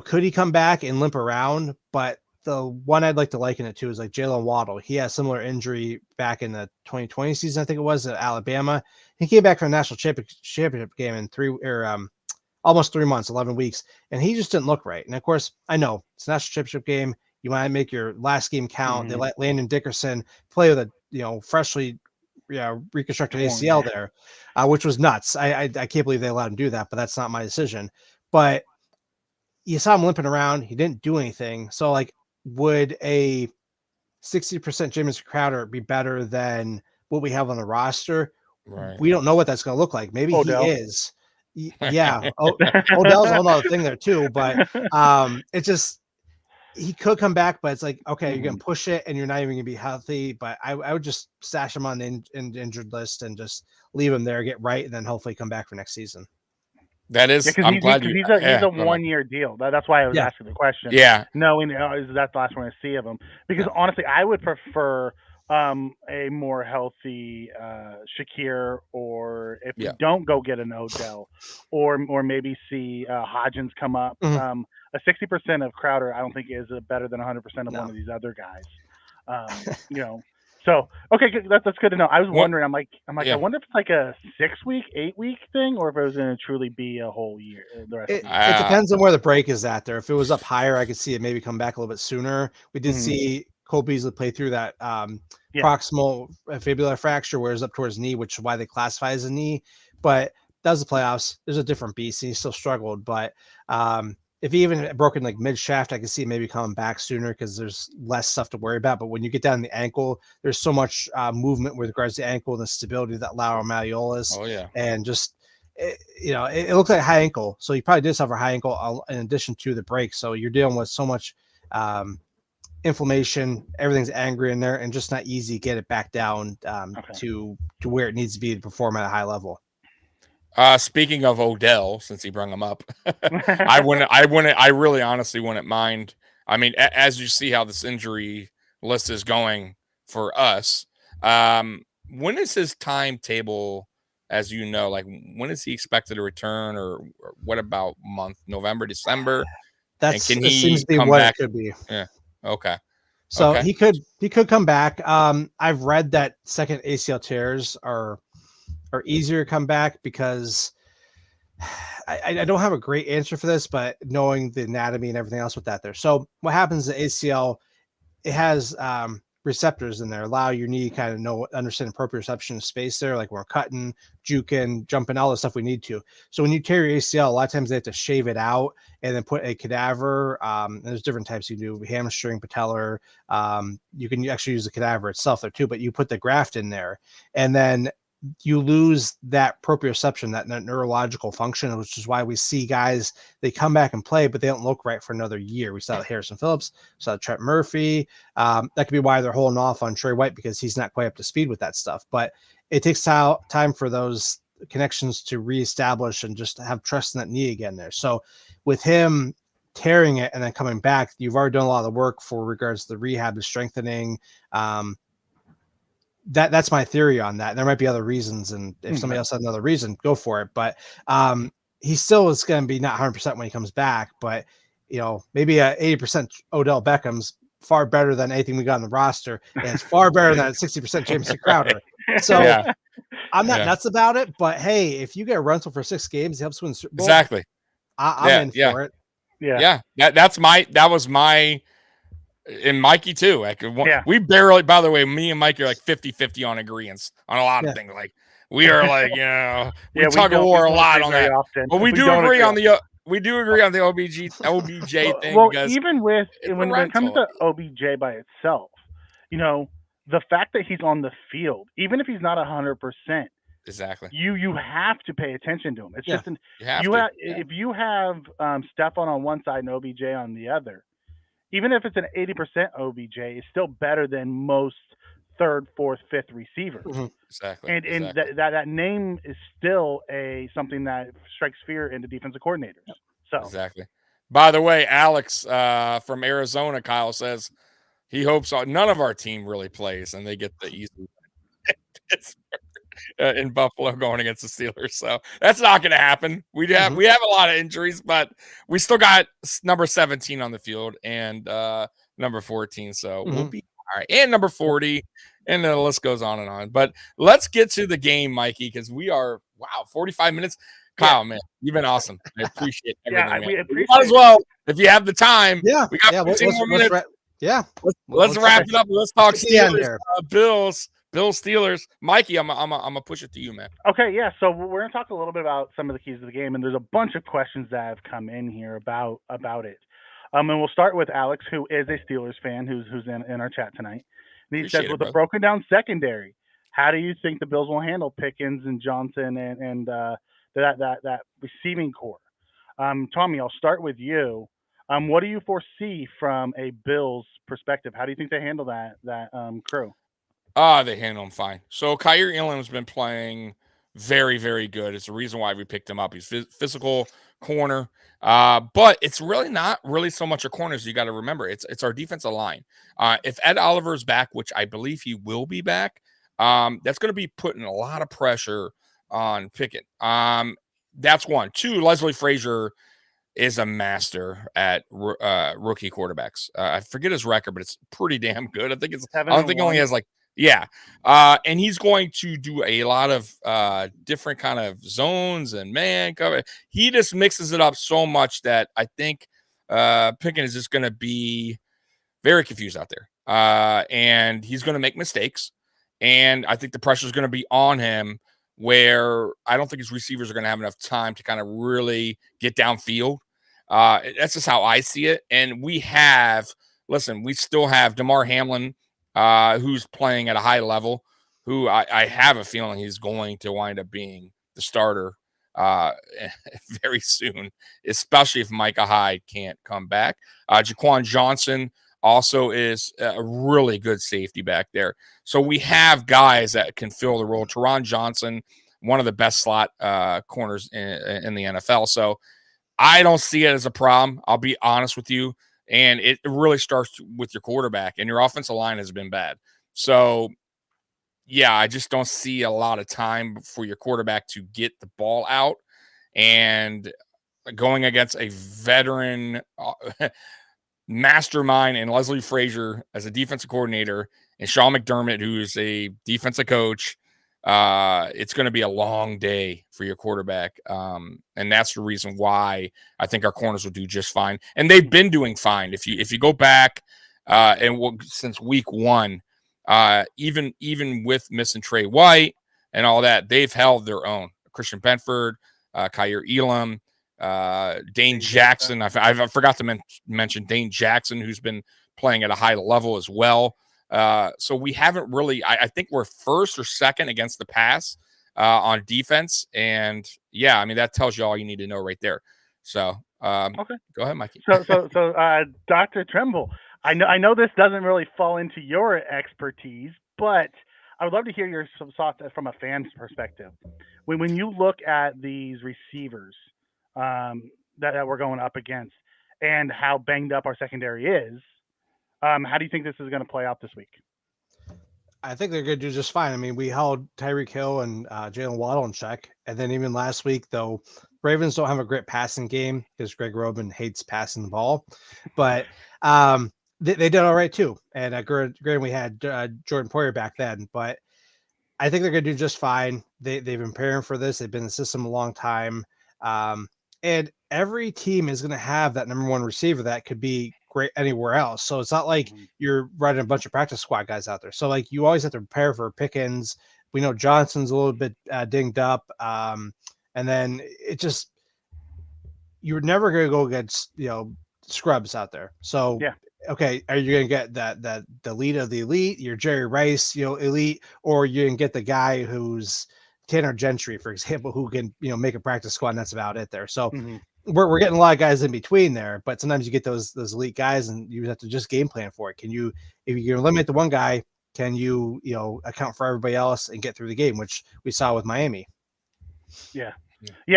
could he come back and limp around? But the one I'd like to liken it to is like Jalen Waddle. He had a similar injury back in the 2020 season, I think it was, at Alabama. He came back from the national championship game in almost 3 months, 11 weeks, and he just didn't look right. And of course, I know it's a national championship game. You might make your last game count. Mm-hmm. They let Landon Dickerson play with a freshly reconstructed ACL there, which was nuts. I can't believe they allowed him to do that, but that's not my decision. But you saw him limping around. He didn't do anything. So, like, would a 60% Jameson Crowder be better than what we have on the roster? Right. We don't know what that's going to look like. Maybe Odell. he is. Yeah. Odell's a whole other thing there too, but it's just, he could come back, but it's like, okay, you're going to push it and you're not even going to be healthy, but I would just stash him on the injured list and just leave him there, get right, and then hopefully come back for next season. That is, I'm glad he's a 1 year deal. That's why I was asking the question. Yeah. Knowing that's the last one I see of him, because honestly, I would prefer a more healthy Shakir, or if we don't go get an Odell, or maybe see Hodgins come up. A 60% of Crowder, I don't think is better than 100% of one of these other guys. So okay, that's good to know. I was wondering. I'm like, I wonder if it's like a 6-week, 8-week thing, or if it was going to truly be a whole year. It depends on where the break is at there. If it was up higher, I could see it maybe come back a little bit sooner. We did see Cole Beasley play through that proximal fibular fracture, where it's up towards knee, which is why they classify as a knee. But that was the playoffs. There's a different beast. He still struggled, but if he even broken like mid shaft, I could see maybe coming back sooner because there's less stuff to worry about. But when you get down the ankle, there's so much movement with regards to the ankle and the stability of that lateral malleolus. Oh yeah, and just it looked like a high ankle, so he probably did suffer a high ankle in addition to the break. So you're dealing with so much inflammation, everything's angry in there, and just not easy to get it back down to where it needs to be to perform at a high level. Speaking of Odell, since he brought him up, I really honestly wouldn't mind. I mean, as you see how this injury list is going for us, when is his timetable, as you know, like when is he expected to return, or what about month? November, December? That seems to be what it could be. Yeah. Okay. So he could come back. I've read that second ACL tears are easier to come back because I don't have a great answer for this, but knowing the anatomy and everything else with that there. So what happens in ACL, it has receptors in there, allow your knee kind of understand appropriate reception of space there, like we're cutting, juking, jumping, all the stuff we need to. So when you tear your ACL, a lot of times they have to shave it out and then put a cadaver. There's different types you can do, hamstring, patellar. You can actually use the cadaver itself there too, but you put the graft in there and then you lose that proprioception, that neurological function, which is why we see guys, they come back and play, but they don't look right for another year. We saw Harrison Phillips, we saw Trent Murphy. That could be why they're holding off on Trey White, because he's not quite up to speed with that stuff. But it takes time for those connections to reestablish and just have trust in that knee again there. So with him tearing it and then coming back, you've already done a lot of the work for regards to the rehab, the strengthening. That's my theory on that. There might be other reasons, and if somebody else had another reason, go for it. But he still is going to be not 100% when he comes back. But maybe a 80% Odell Beckham's far better than anything we got on the roster, and it's far better than 60% Jameson Crowder. So I'm not nuts about it. But hey, if you get a rental for 6 games, he helps win Super Bowl. Exactly. I'm in for it. Yeah. That was my, and Mikey too. Like, Yeah. we barely, by the way, me and Mikey are like 50-50 on agreements on a lot of things. Like, we are like, we tug of war a lot on that. Often. But we do agree on the OBJ thing. Well, because even with it's when it comes to OBJ by itself, the fact that he's on the field, even if he's not 100%, exactly, you have to pay attention to him. It's just if you have Stephon on one side and OBJ on the other, even if it's an 80% OBJ, it's still better than most third, fourth, fifth receivers. Mm-hmm. Exactly. And that name is still something that strikes fear into defensive coordinators. So exactly. By the way, Alex from Arizona, Kyle says he hopes none of our team really plays and they get the easy in Buffalo going against the Steelers. So that's not going to happen. We have a lot of injuries, but we still got number 17 on the field and number 14. So we'll be all right. And number 40, and the list goes on and on. But let's get to the game, Mikey, because we are 45 minutes. Kyle, man, you've been awesome. I appreciate everything. We appreciate might as well, if you have the time. Yeah, we got 15 more minutes. Let's wrap it up. Let's talk Steelers, Bills Steelers. Mikey, I'm gonna push it to you, man. Okay, yeah. So we're gonna talk a little bit about some of the keys of the game, and there's a bunch of questions that have come in here about it. And we'll start with Alex, who is a Steelers fan, who's in our chat tonight. And he says, with a broken down secondary, how do you think the Bills will handle Pickens and Johnson and that receiving core? Tommy, I'll start with you. What do you foresee from a Bills perspective? How do you think they handle that crew? They handle him fine. So Kaiir Elam's been playing very, very good. It's the reason why we picked him up. He's physical corner, but it's really not really so much a corner as you got to remember. It's our defensive line. If Ed Oliver's back, which I believe he will be back, that's going to be putting a lot of pressure on Pickett. That's one. Two, Leslie Frazier is a master at rookie quarterbacks. I forget his record, but it's pretty damn good. I think I don't think he only has and he's going to do a lot of different kind of zones and man cover. He just mixes it up so much that I think Pickett is just going to be very confused out there. And he's going to make mistakes. And I think the pressure is going to be on him, where I don't think his receivers are going to have enough time to kind of really get downfield. That's just how I see it. And we still have DeMar Hamlin, who's playing at a high level, who I have a feeling he's going to wind up being the starter very soon, especially if Micah Hyde can't come back. Jaquan Johnson also is a really good safety back there. So we have guys that can fill the role. Teron Johnson, one of the best slot corners in the NFL. So I don't see it as a problem. I'll be honest with you. And it really starts with your quarterback, and your offensive line has been bad. So, yeah, I just don't see a lot of time for your quarterback to get the ball out. And going against a veteran mastermind and Leslie Frazier as a defensive coordinator and Sean McDermott, who is a defensive coach, it's going to be a long day for your quarterback. And that's the reason why I think our corners will do just fine. And they've been doing fine. If you go back since week one, even with missing Trey White and all that, they've held their own. Christian Benford, Kaiir Elam, Dane Jackson. I forgot to mention Dane Jackson, who's been playing at a high level as well. So we haven't really, I think we're first or second against the pass on defense. And yeah, I mean, that tells you all you need to know right there. So, okay, go ahead, Mikey. So, Dr. Trimble, I know this doesn't really fall into your expertise, but I would love to hear your thoughts from a fan's perspective. When you look at these receivers that we're going up against and how banged up our secondary is, how do you think this is going to play out this week? I think they're going to do just fine. I mean, we held Tyreek Hill and Jalen Waddle in check. And then even last week, though, Ravens don't have a great passing game because Greg Roman hates passing the ball. But they did all right, too. And granted, we had Jordan Poyer back then. But I think they're going to do just fine. They've been preparing for this. They've been in the system a long time. And every team is going to have that number one receiver that could be great anywhere else. So it's not like you're running a bunch of practice squad guys out there. So like you always have to prepare for Pickens. We know Johnson's a little bit dinged up. And then it just, you're never going to go against, scrubs out there. So, okay, are you going to get that the elite of the elite, your Jerry Rice, elite, or you can get the guy who's Tanner Gentry, for example, who can, make a practice squad, and that's about it there. So we're getting a lot of guys in between there, but sometimes you get those elite guys and you have to just game plan for it. Can you, if you eliminate the one guy, can you, account for everybody else and get through the game, which we saw with Miami. Yeah,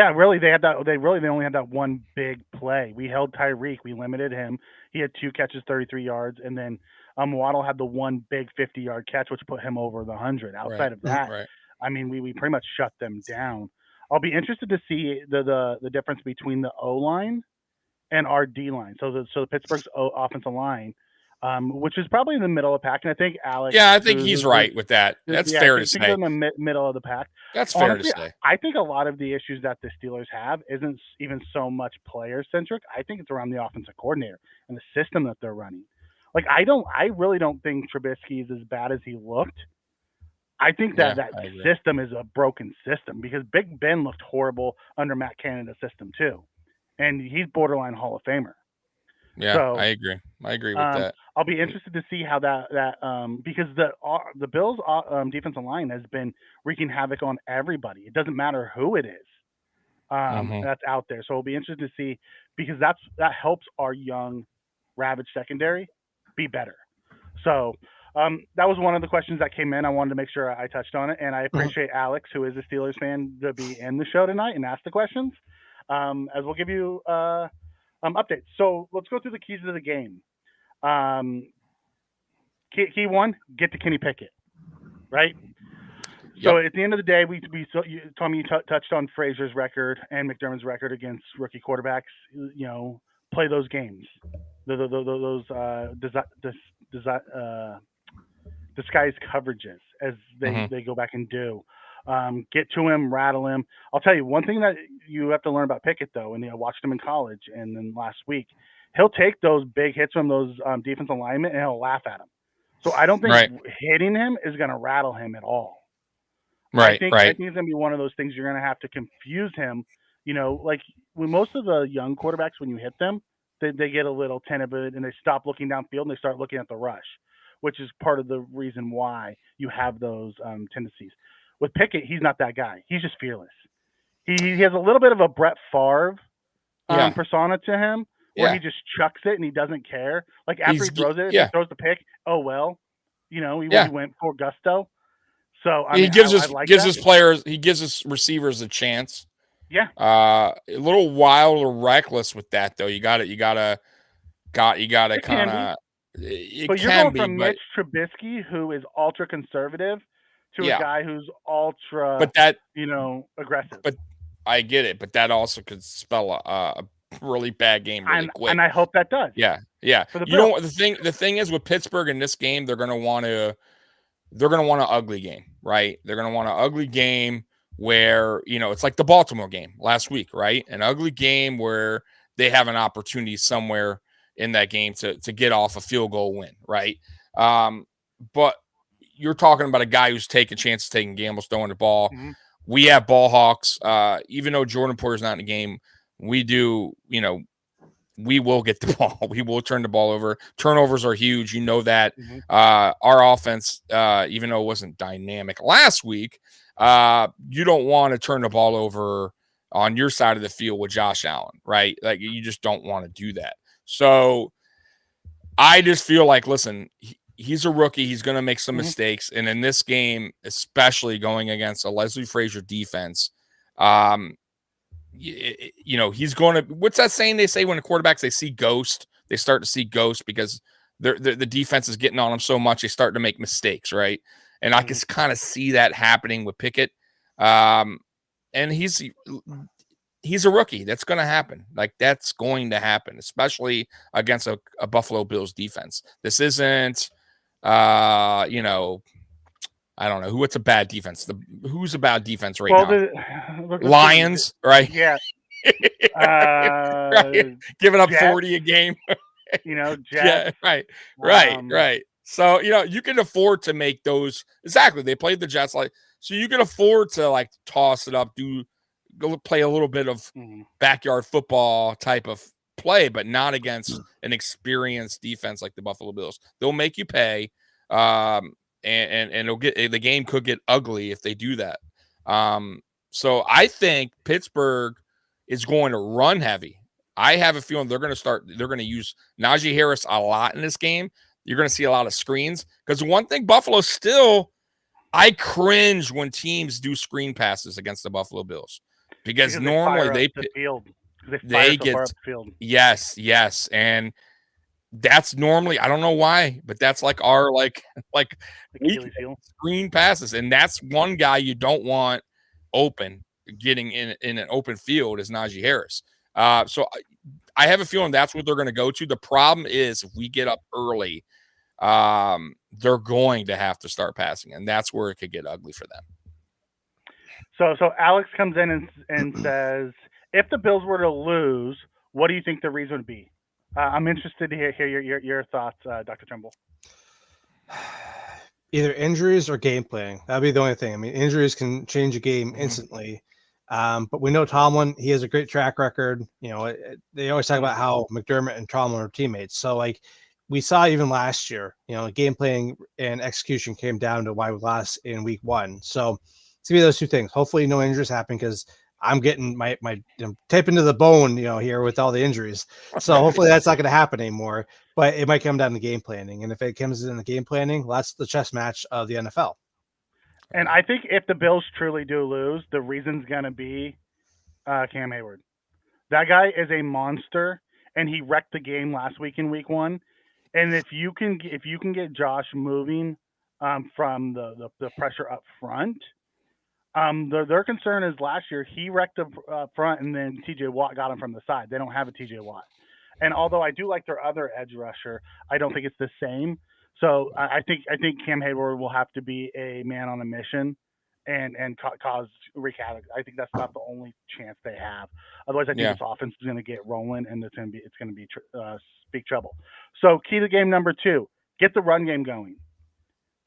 really. They only had that one big play. We held Tyreek. We limited him. He had 2 catches, 33 yards, and then Waddle had the one big 50-yard catch, which put him over the 100. Outside of that, I mean, we pretty much shut them down. I'll be interested to see the difference between the O line and our D line. So Pittsburgh's offensive line, which is probably in the middle of the pack. And I think Alex. Yeah, I think he's right with that. That's fair to say. In the middle of the pack. That's fair to say. I think a lot of the issues that the Steelers have isn't even so much player centric. I think it's around the offensive coordinator and the system that they're running. Like I really don't think Trubisky is as bad as he looked. I think that system is a broken system because Big Ben looked horrible under Matt Canada's system too, and he's borderline Hall of Famer. Yeah, so, I agree. I agree with that. I'll be interested to see how that because the Bills' defensive line has been wreaking havoc on everybody. It doesn't matter who it is that's out there. So it'll be interested to see because that helps our young, ravaged secondary be better. So that was one of the questions that came in. I wanted to make sure I touched on it, and I appreciate Alex, who is a Steelers fan, to be in the show tonight and ask the questions. As we'll give you updates. So let's go through the keys to the game. Key one, get to Kenny Pickett, right? Yep. So at the end of the day, Tommy, you touched on Frazier's record and McDermott's record against rookie quarterbacks. Play those games. Those disguised coverages as they go back and do. Get to him, rattle him. I'll tell you one thing that you have to learn about Pickett, though, and I watched him in college and then last week, he'll take those big hits from those defensive linemen and he'll laugh at them. So I don't think hitting him is going to rattle him at all. I think it's going to be one of those things you're going to have to confuse him. Like when most of the young quarterbacks, when you hit them, they get a little tentative and they stop looking downfield and they start looking at the rush, which is part of the reason why you have those tendencies. With Pickett, he's not that guy. He's just fearless. He has a little bit of a Brett Favre persona to him, where he just chucks it and he doesn't care. Like after he throws it, he throws the pick. Oh well, he went for gusto. So he gives his players, he gives his receivers a chance. Yeah. A little wild or reckless with that though. You gotta kind of. But you're going from Mitch Trubisky, who is ultra conservative, to a guy who's ultra, aggressive. But I get it. But that also could spell a really bad game really quick. And I hope that does. Yeah. The thing is with Pittsburgh in this game, they're gonna want an ugly game, right? They're gonna want an ugly game where it's like the Baltimore game last week, right? An ugly game where they have an opportunity somewhere in that game to get off a field goal win, right? But you're talking about a guy who's taking chances, taking gambles, throwing the ball. Mm-hmm. We have ball hawks. Even though Jordan Poyer's not in the game, we do, we will get the ball. We will turn the ball over. Turnovers are huge. You know that. Mm-hmm. Our offense, even though it wasn't dynamic last week, you don't want to turn the ball over on your side of the field with Josh Allen, right? Like you just don't want to do that. So I just feel like, listen, he's a rookie. He's going to make some mistakes. And in this game, especially going against a Leslie Frazier defense, he's going to, what's that saying they say when the quarterbacks, they see ghost, they start to see ghost because the defense is getting on them so much. They start to make mistakes. Right. And I can kind of see that happening with Pickett. And he's a rookie. That's going to happen. Like that's going to happen, especially against a Buffalo Bills defense. This isn't, I don't know what's a bad defense. Who's a bad defense right now? The Lions, right? Yeah. Right. Giving up Jets, 40 a game. Jets. Yeah, right. So, you can afford to make those. Exactly. They played the Jets so you can afford to toss it up, go play a little bit of backyard football type of play, but not against an experienced defense like the Buffalo Bills. They'll make you pay. And the game could get ugly if they do that. So I think Pittsburgh is going to run heavy. I have a feeling they're going to use Najee Harris a lot in this game. You're going to see a lot of screens because one thing Buffalo still, I cringe when teams do screen passes against the Buffalo Bills because normally they get the field. Yes. And that's normally, I don't know why, but that's our screen passes. And that's one guy you don't want open, getting in an open field is Najee Harris. So I have a feeling that's what they're going to go to. The problem is if we get up early, they're going to have to start passing, and that's where it could get ugly for them. So Alex comes in and says, if the Bills were to lose, what do you think the reason would be? I'm interested to hear your thoughts, Dr. Trimble. Either injuries or game planning. That'd be the only thing. I mean, injuries can change a game instantly. But we know Tomlin, he has a great track record. They always talk about how McDermott and Tomlin are teammates. So we saw even last year, game planning and execution came down to why we lost in week 1. So it's gonna be those two things. Hopefully no injuries happen because I'm getting my tape into the bone, here with all the injuries. So hopefully that's not going to happen anymore, but it might come down to game planning. And if it comes in the game planning, that's the chess match of the NFL. And I think if the Bills truly do lose, the reason's going to be Cam Hayward. That guy is a monster, and he wrecked the game last week in week 1. And if you can get Josh moving from the pressure up front, their concern is last year he wrecked the front, and then TJ Watt got him from the side. They don't have a TJ Watt. And although I do like their other edge rusher, I don't think it's the same. So I think Cam Hayward will have to be a man on a mission and cause wreak havoc. I think that's about the only chance they have. Otherwise, I think this offense is going to get rolling, and it's going to be big trouble. So key to game number 2: get the run game going.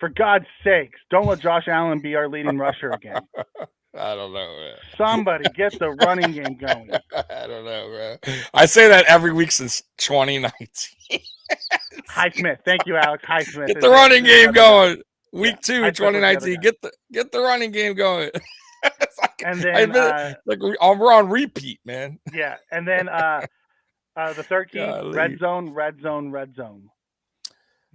For God's sakes, don't let Josh Allen be our leading rusher again. I don't know, man. Somebody get the running game going. I don't know, bro. I say that every week since 2019. Highsmith. Thank you, Alex. Highsmith. Get the running game going. Week 2 in 2019. Get the running game going. And then we're on repeat, man. Yeah. And then the third key, red zone.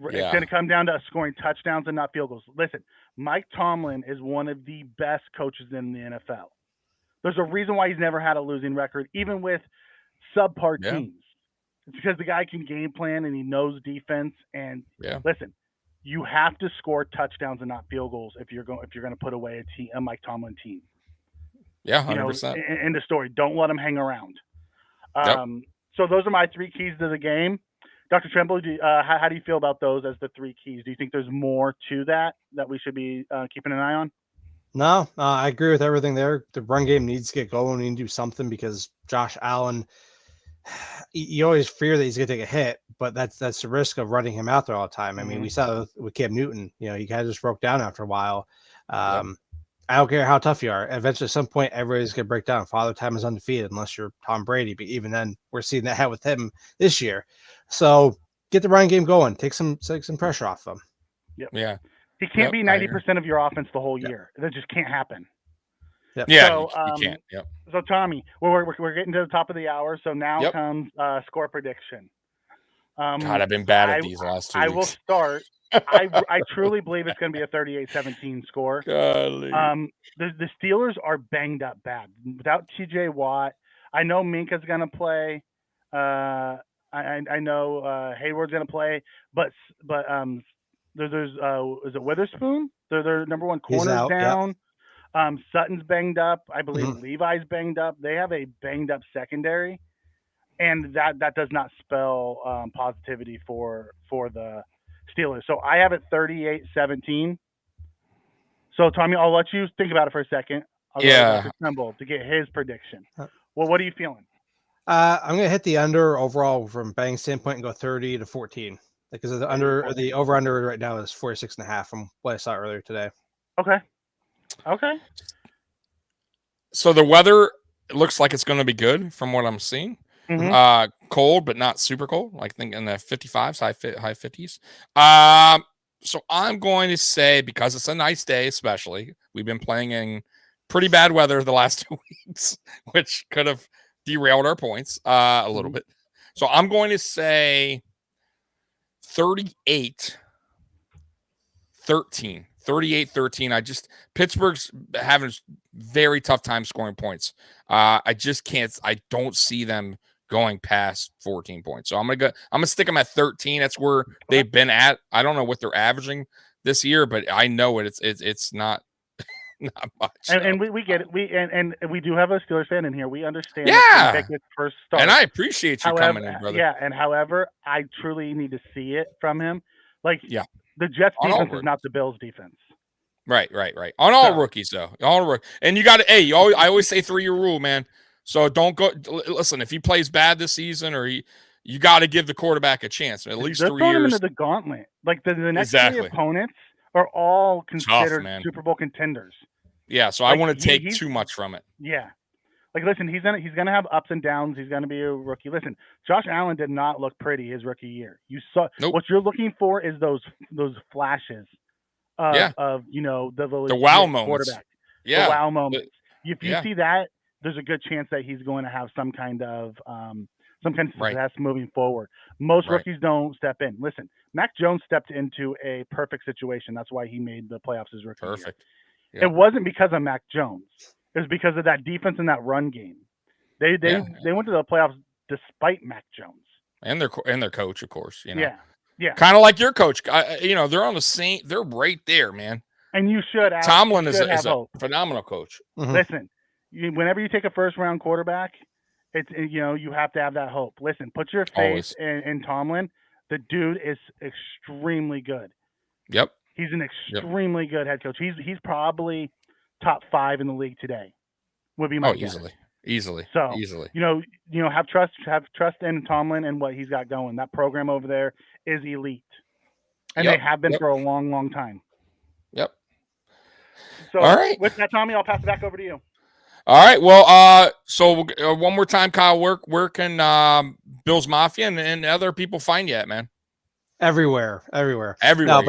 It's going to come down to scoring touchdowns and not field goals. Listen, Mike Tomlin is one of the best coaches in the NFL. There's a reason why he's never had a losing record, even with subpar teams. It's because the guy can game plan and he knows defense. And listen, you have to score touchdowns and not field goals if you're going to put away a Mike Tomlin team. Yeah, 100%. In the story, don't let them hang around. So those are my 3 keys to the game. Dr. Trimble, how do you feel about those as the 3 keys? Do you think there's more to that we should be keeping an eye on? No, I agree with everything there. The run game needs to get going. We need to do something because Josh Allen, you always fear that he's going to take a hit, but that's the risk of running him out there all the time. I mean, we saw with Cam Newton, he kind of just broke down after a while. I don't care how tough you are. Eventually, at some point, everybody's going to break down. Father time is undefeated unless you're Tom Brady. But even then, we're seeing that with him this year. So get the running game going. Take some pressure off them. Yep. Yeah. He can't be 90% of your offense the whole year. That just can't happen. Yep. Yeah, so, you can't. Yep. So, Tommy, we're getting to the top of the hour. So now comes score prediction. God, I've been bad at these last 2 weeks. I will start. I truly believe it's going to be a 38-17 score. Golly. The Steelers are banged up bad. Without TJ Watt, I know Minka's going to play. I know Hayward's going to play, but there's is it Witherspoon? Their number 1 corner's down. Yep. Sutton's banged up. I believe Levi's banged up. They have a banged up secondary, and that does not spell positivity for the Steelers. So I have it 38-17. So Tommy, I'll let you think about it for a second. I'll go to Dr. Trimble to get his prediction. Well, what are you feeling? I'm gonna hit the under overall from betting standpoint and go 30 to 14 because the over under right now is 46.5 from what I saw earlier today. Okay. So the weather looks like it's going to be good from what I'm seeing. Cold, but not super cold. Like think in the 55s, high 50s. So I'm going to say, because it's a nice day, especially we've been playing in pretty bad weather the last 2 weeks, which could have derailed our points a little bit. So I'm going to say 38-13. 38-13. Pittsburgh's having very tough time scoring points. I just can't. I don't see them going past 14 points. So I'm gonna stick them at 13. That's where they've been at. I don't know what they're averaging this year, but I know it's not not much. And we get it. And we do have a Steelers fan in here. We understand. Yeah. Pickett's first start. And I appreciate you coming in, brother. Yeah. And however, I truly need to see it from him. Like, the Jets defense is not the Bills defense. Right. On all rookies, though. And you got to, I always say 3-year rule, man. So don't go, listen, if he plays bad this season or you got to give the quarterback a chance. At least 3 years. They're throwing him into the gauntlet. Like the next 3 opponents are all considered Super Bowl contenders. Yeah, so I want to take too much from it. Yeah. Like, listen, he's gonna have ups and downs. He's gonna be a rookie. Listen, Josh Allen did not look pretty his rookie year. You saw what you're looking for is those flashes of the wow moments. The wow moments. If you see that, there's a good chance that he's going to have some kind of success moving forward. Most rookies don't step in. Listen, Mac Jones stepped into a perfect situation. That's why he made the playoffs his rookie year. Yep. It wasn't because of Mac Jones. It was because of that defense and that run game. They went to the playoffs despite Mac Jones and their coach, of course. Yeah. Kind of like your coach. They're on the same. They're right there, man. And you should. Tomlin is a phenomenal coach. Mm-hmm. Listen, whenever you take a first-round quarterback, it's you have to have that hope. Listen, put your faith in Tomlin. The dude is extremely good. Yep. He's an extremely good head coach. He's probably top 5 in the league today. Would be my guess. Easily. So easily. Have trust in Tomlin and what he's got going. That program over there is elite, and they have been for a long, long time. Yep. So all right. With that, Tommy, I'll pass it back over to you. All right. Well, so one more time, Kyle, where can Bills Mafia and other people find you at, man? Everywhere. No,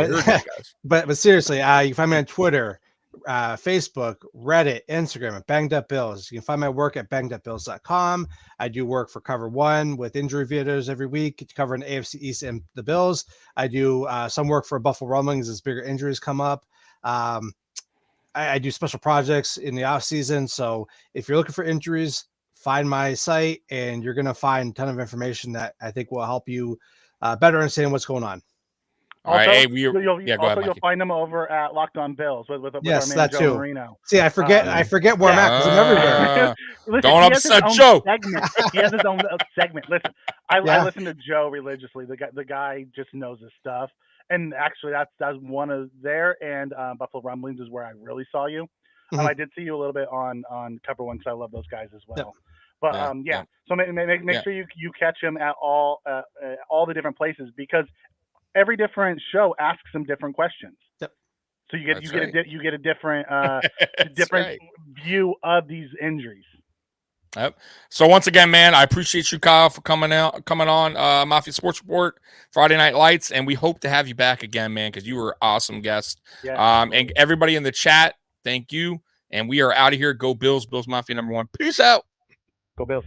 but seriously, you can find me on Twitter, Facebook, Reddit, Instagram at Banged Up Bills. You can find my work at bangedupbills.com. I do work for Cover One with injury videos every week covering the AFC East and the Bills. I do some work for Buffalo Rumblings as bigger injuries come up. I do special projects in the off season. So if you're looking for injuries, find my site and you're going to find a ton of information that I think will help you better understand what's going on. All right, you'll find them over at Locked On Bills with our man Joe Marino. See, I forget where I'm at because I'm everywhere. Listen, don't upset Joe. He has his own segment. Listen, I listen to Joe religiously. The guy just knows his stuff. And actually, that's one of there. And Buffalo Rumblings is where I really saw you. Mm-hmm. I did see you a little bit on Cover One because I love those guys as well. Yep. But so make sure you catch him at all the different places because every different show asks some different questions. Yep. So you get a different view of these injuries. Yep. So once again, man, I appreciate you, Kyle, for coming on Mafia Sports Report Friday Night Lights, and we hope to have you back again, man, because you were an awesome guest. Yeah, and everybody in the chat, thank you. And we are out of here. Go Bills, Bills Mafia #1. Peace out. Go Bills.